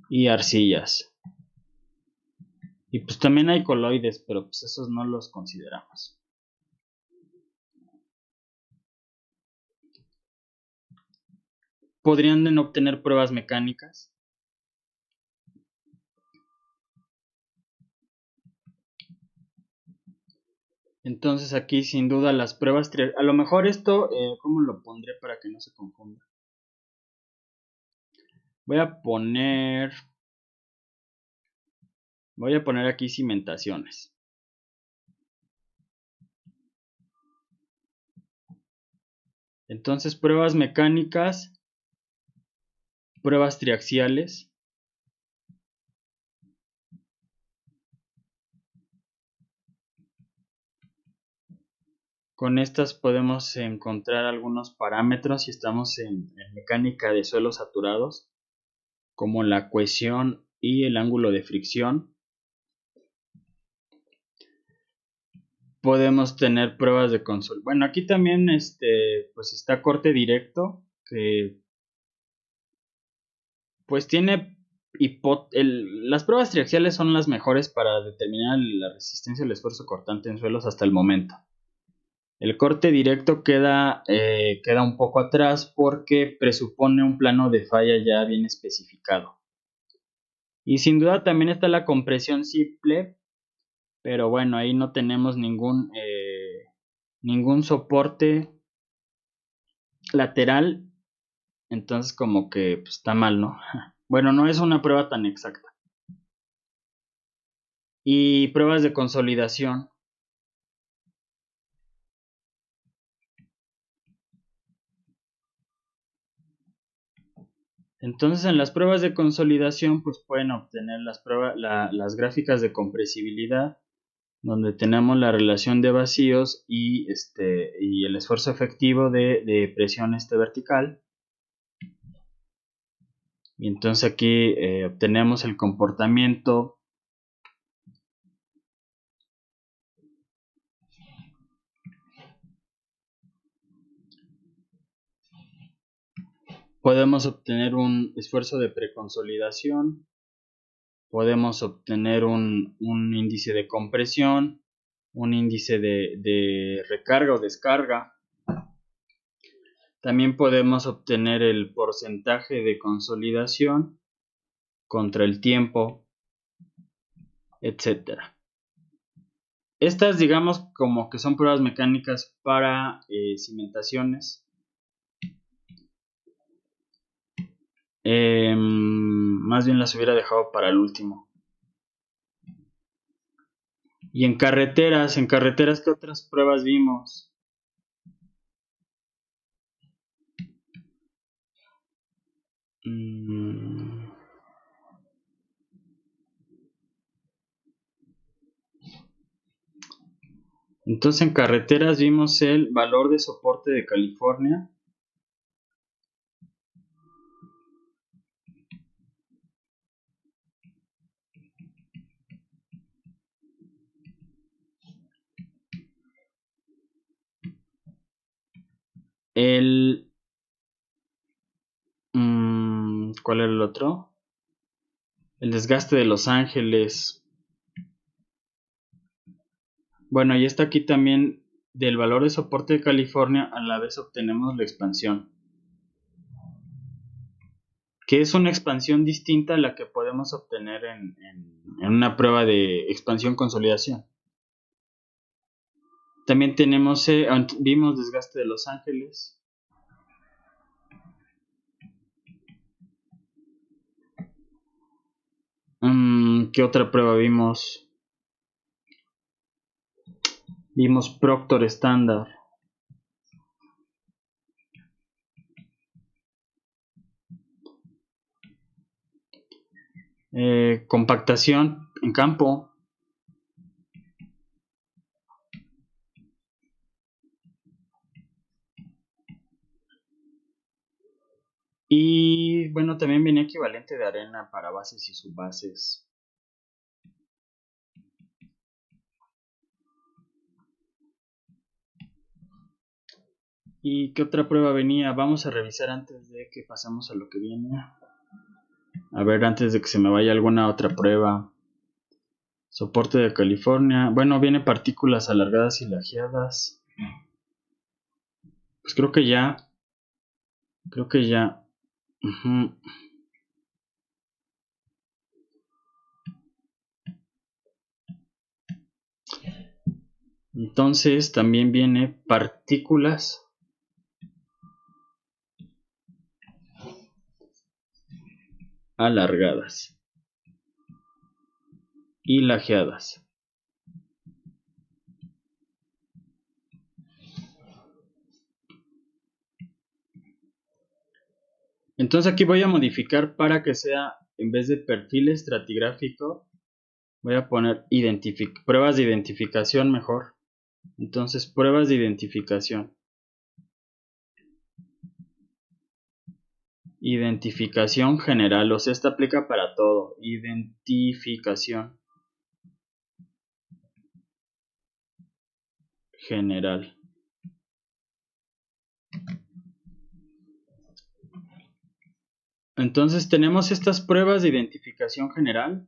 y arcillas. Y pues también hay coloides, pero pues esos no los consideramos. Podrían obtener pruebas mecánicas. Entonces aquí sin duda las pruebas, a lo mejor esto, ¿cómo lo pondré para que no se confunda? Voy a poner aquí cimentaciones. Entonces pruebas mecánicas, pruebas triaxiales, con estas podemos encontrar algunos parámetros si estamos en mecánica de suelos saturados, como la cohesión y el ángulo de fricción. Podemos tener pruebas de consol. Bueno, aquí también pues está corte directo, que pues tiene las pruebas triaxiales son las mejores para determinar la resistencia al esfuerzo cortante en suelos hasta el momento. El corte directo queda un poco atrás porque presupone un plano de falla ya bien especificado. Y sin duda también está la compresión simple, pero bueno, ahí no tenemos ningún soporte lateral, entonces como que pues, está mal, ¿no? Bueno, no es una prueba tan exacta. Y pruebas de consolidación. Entonces en las pruebas de consolidación pues pueden obtener las gráficas de compresibilidad, donde tenemos la relación de vacíos y el esfuerzo efectivo de presión vertical. Y entonces aquí obtenemos el comportamiento podemos obtener un esfuerzo de preconsolidación, podemos obtener un índice de compresión, un índice de recarga o descarga. También podemos obtener el porcentaje de consolidación contra el tiempo, etc. Estas, digamos, como que son pruebas mecánicas para cimentaciones. Más bien las hubiera dejado para el último. Y en carreteras, ¿qué otras pruebas vimos? Entonces en carreteras vimos el valor de soporte de California. ¿Cuál era el otro? El desgaste de Los Ángeles. Bueno, y está aquí también del valor de soporte de California, a la vez obtenemos la expansión, que es una expansión distinta a la que podemos obtener en una prueba de expansión-consolidación. También vimos desgaste de Los Ángeles. ¿Qué otra prueba vimos? Vimos Proctor estándar. Compactación en campo. Y bueno, también viene equivalente de arena para bases y subbases. ¿Y qué otra prueba venía? Vamos a revisar antes de que pasemos a lo que viene. A ver, antes de que se me vaya alguna otra prueba. Soporte de California. Bueno, viene partículas alargadas y lajeadas. Pues creo que ya. Entonces también viene partículas alargadas y lajeadas. Entonces aquí voy a modificar para que sea, en vez de perfil estratigráfico, voy a poner pruebas de identificación mejor. Entonces, pruebas de identificación. Identificación general, o sea, esta aplica para todo. Identificación general. Entonces tenemos estas pruebas de identificación general.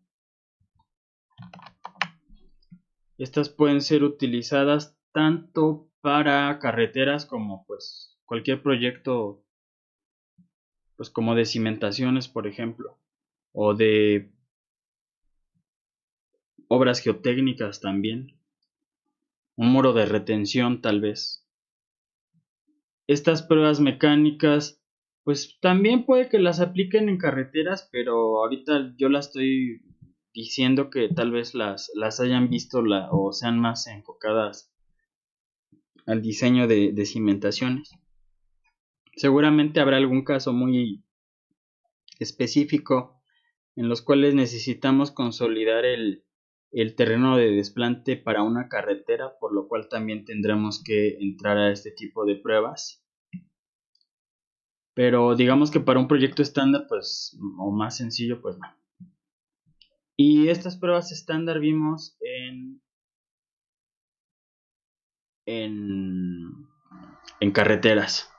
Estas pueden ser utilizadas tanto para carreteras como pues cualquier proyecto, pues como de cimentaciones, por ejemplo, o de obras geotécnicas también. Un muro de retención tal vez. Estas pruebas mecánicas, pues también puede que las apliquen en carreteras, pero ahorita yo las estoy diciendo que tal vez las hayan visto o sean más enfocadas al diseño de cimentaciones. Seguramente habrá algún caso muy específico en los cuales necesitamos consolidar el terreno de desplante para una carretera, por lo cual también tendremos que entrar a este tipo de pruebas. Pero digamos que para un proyecto estándar, pues, o más sencillo, pues no. Y estas pruebas estándar vimos en carreteras.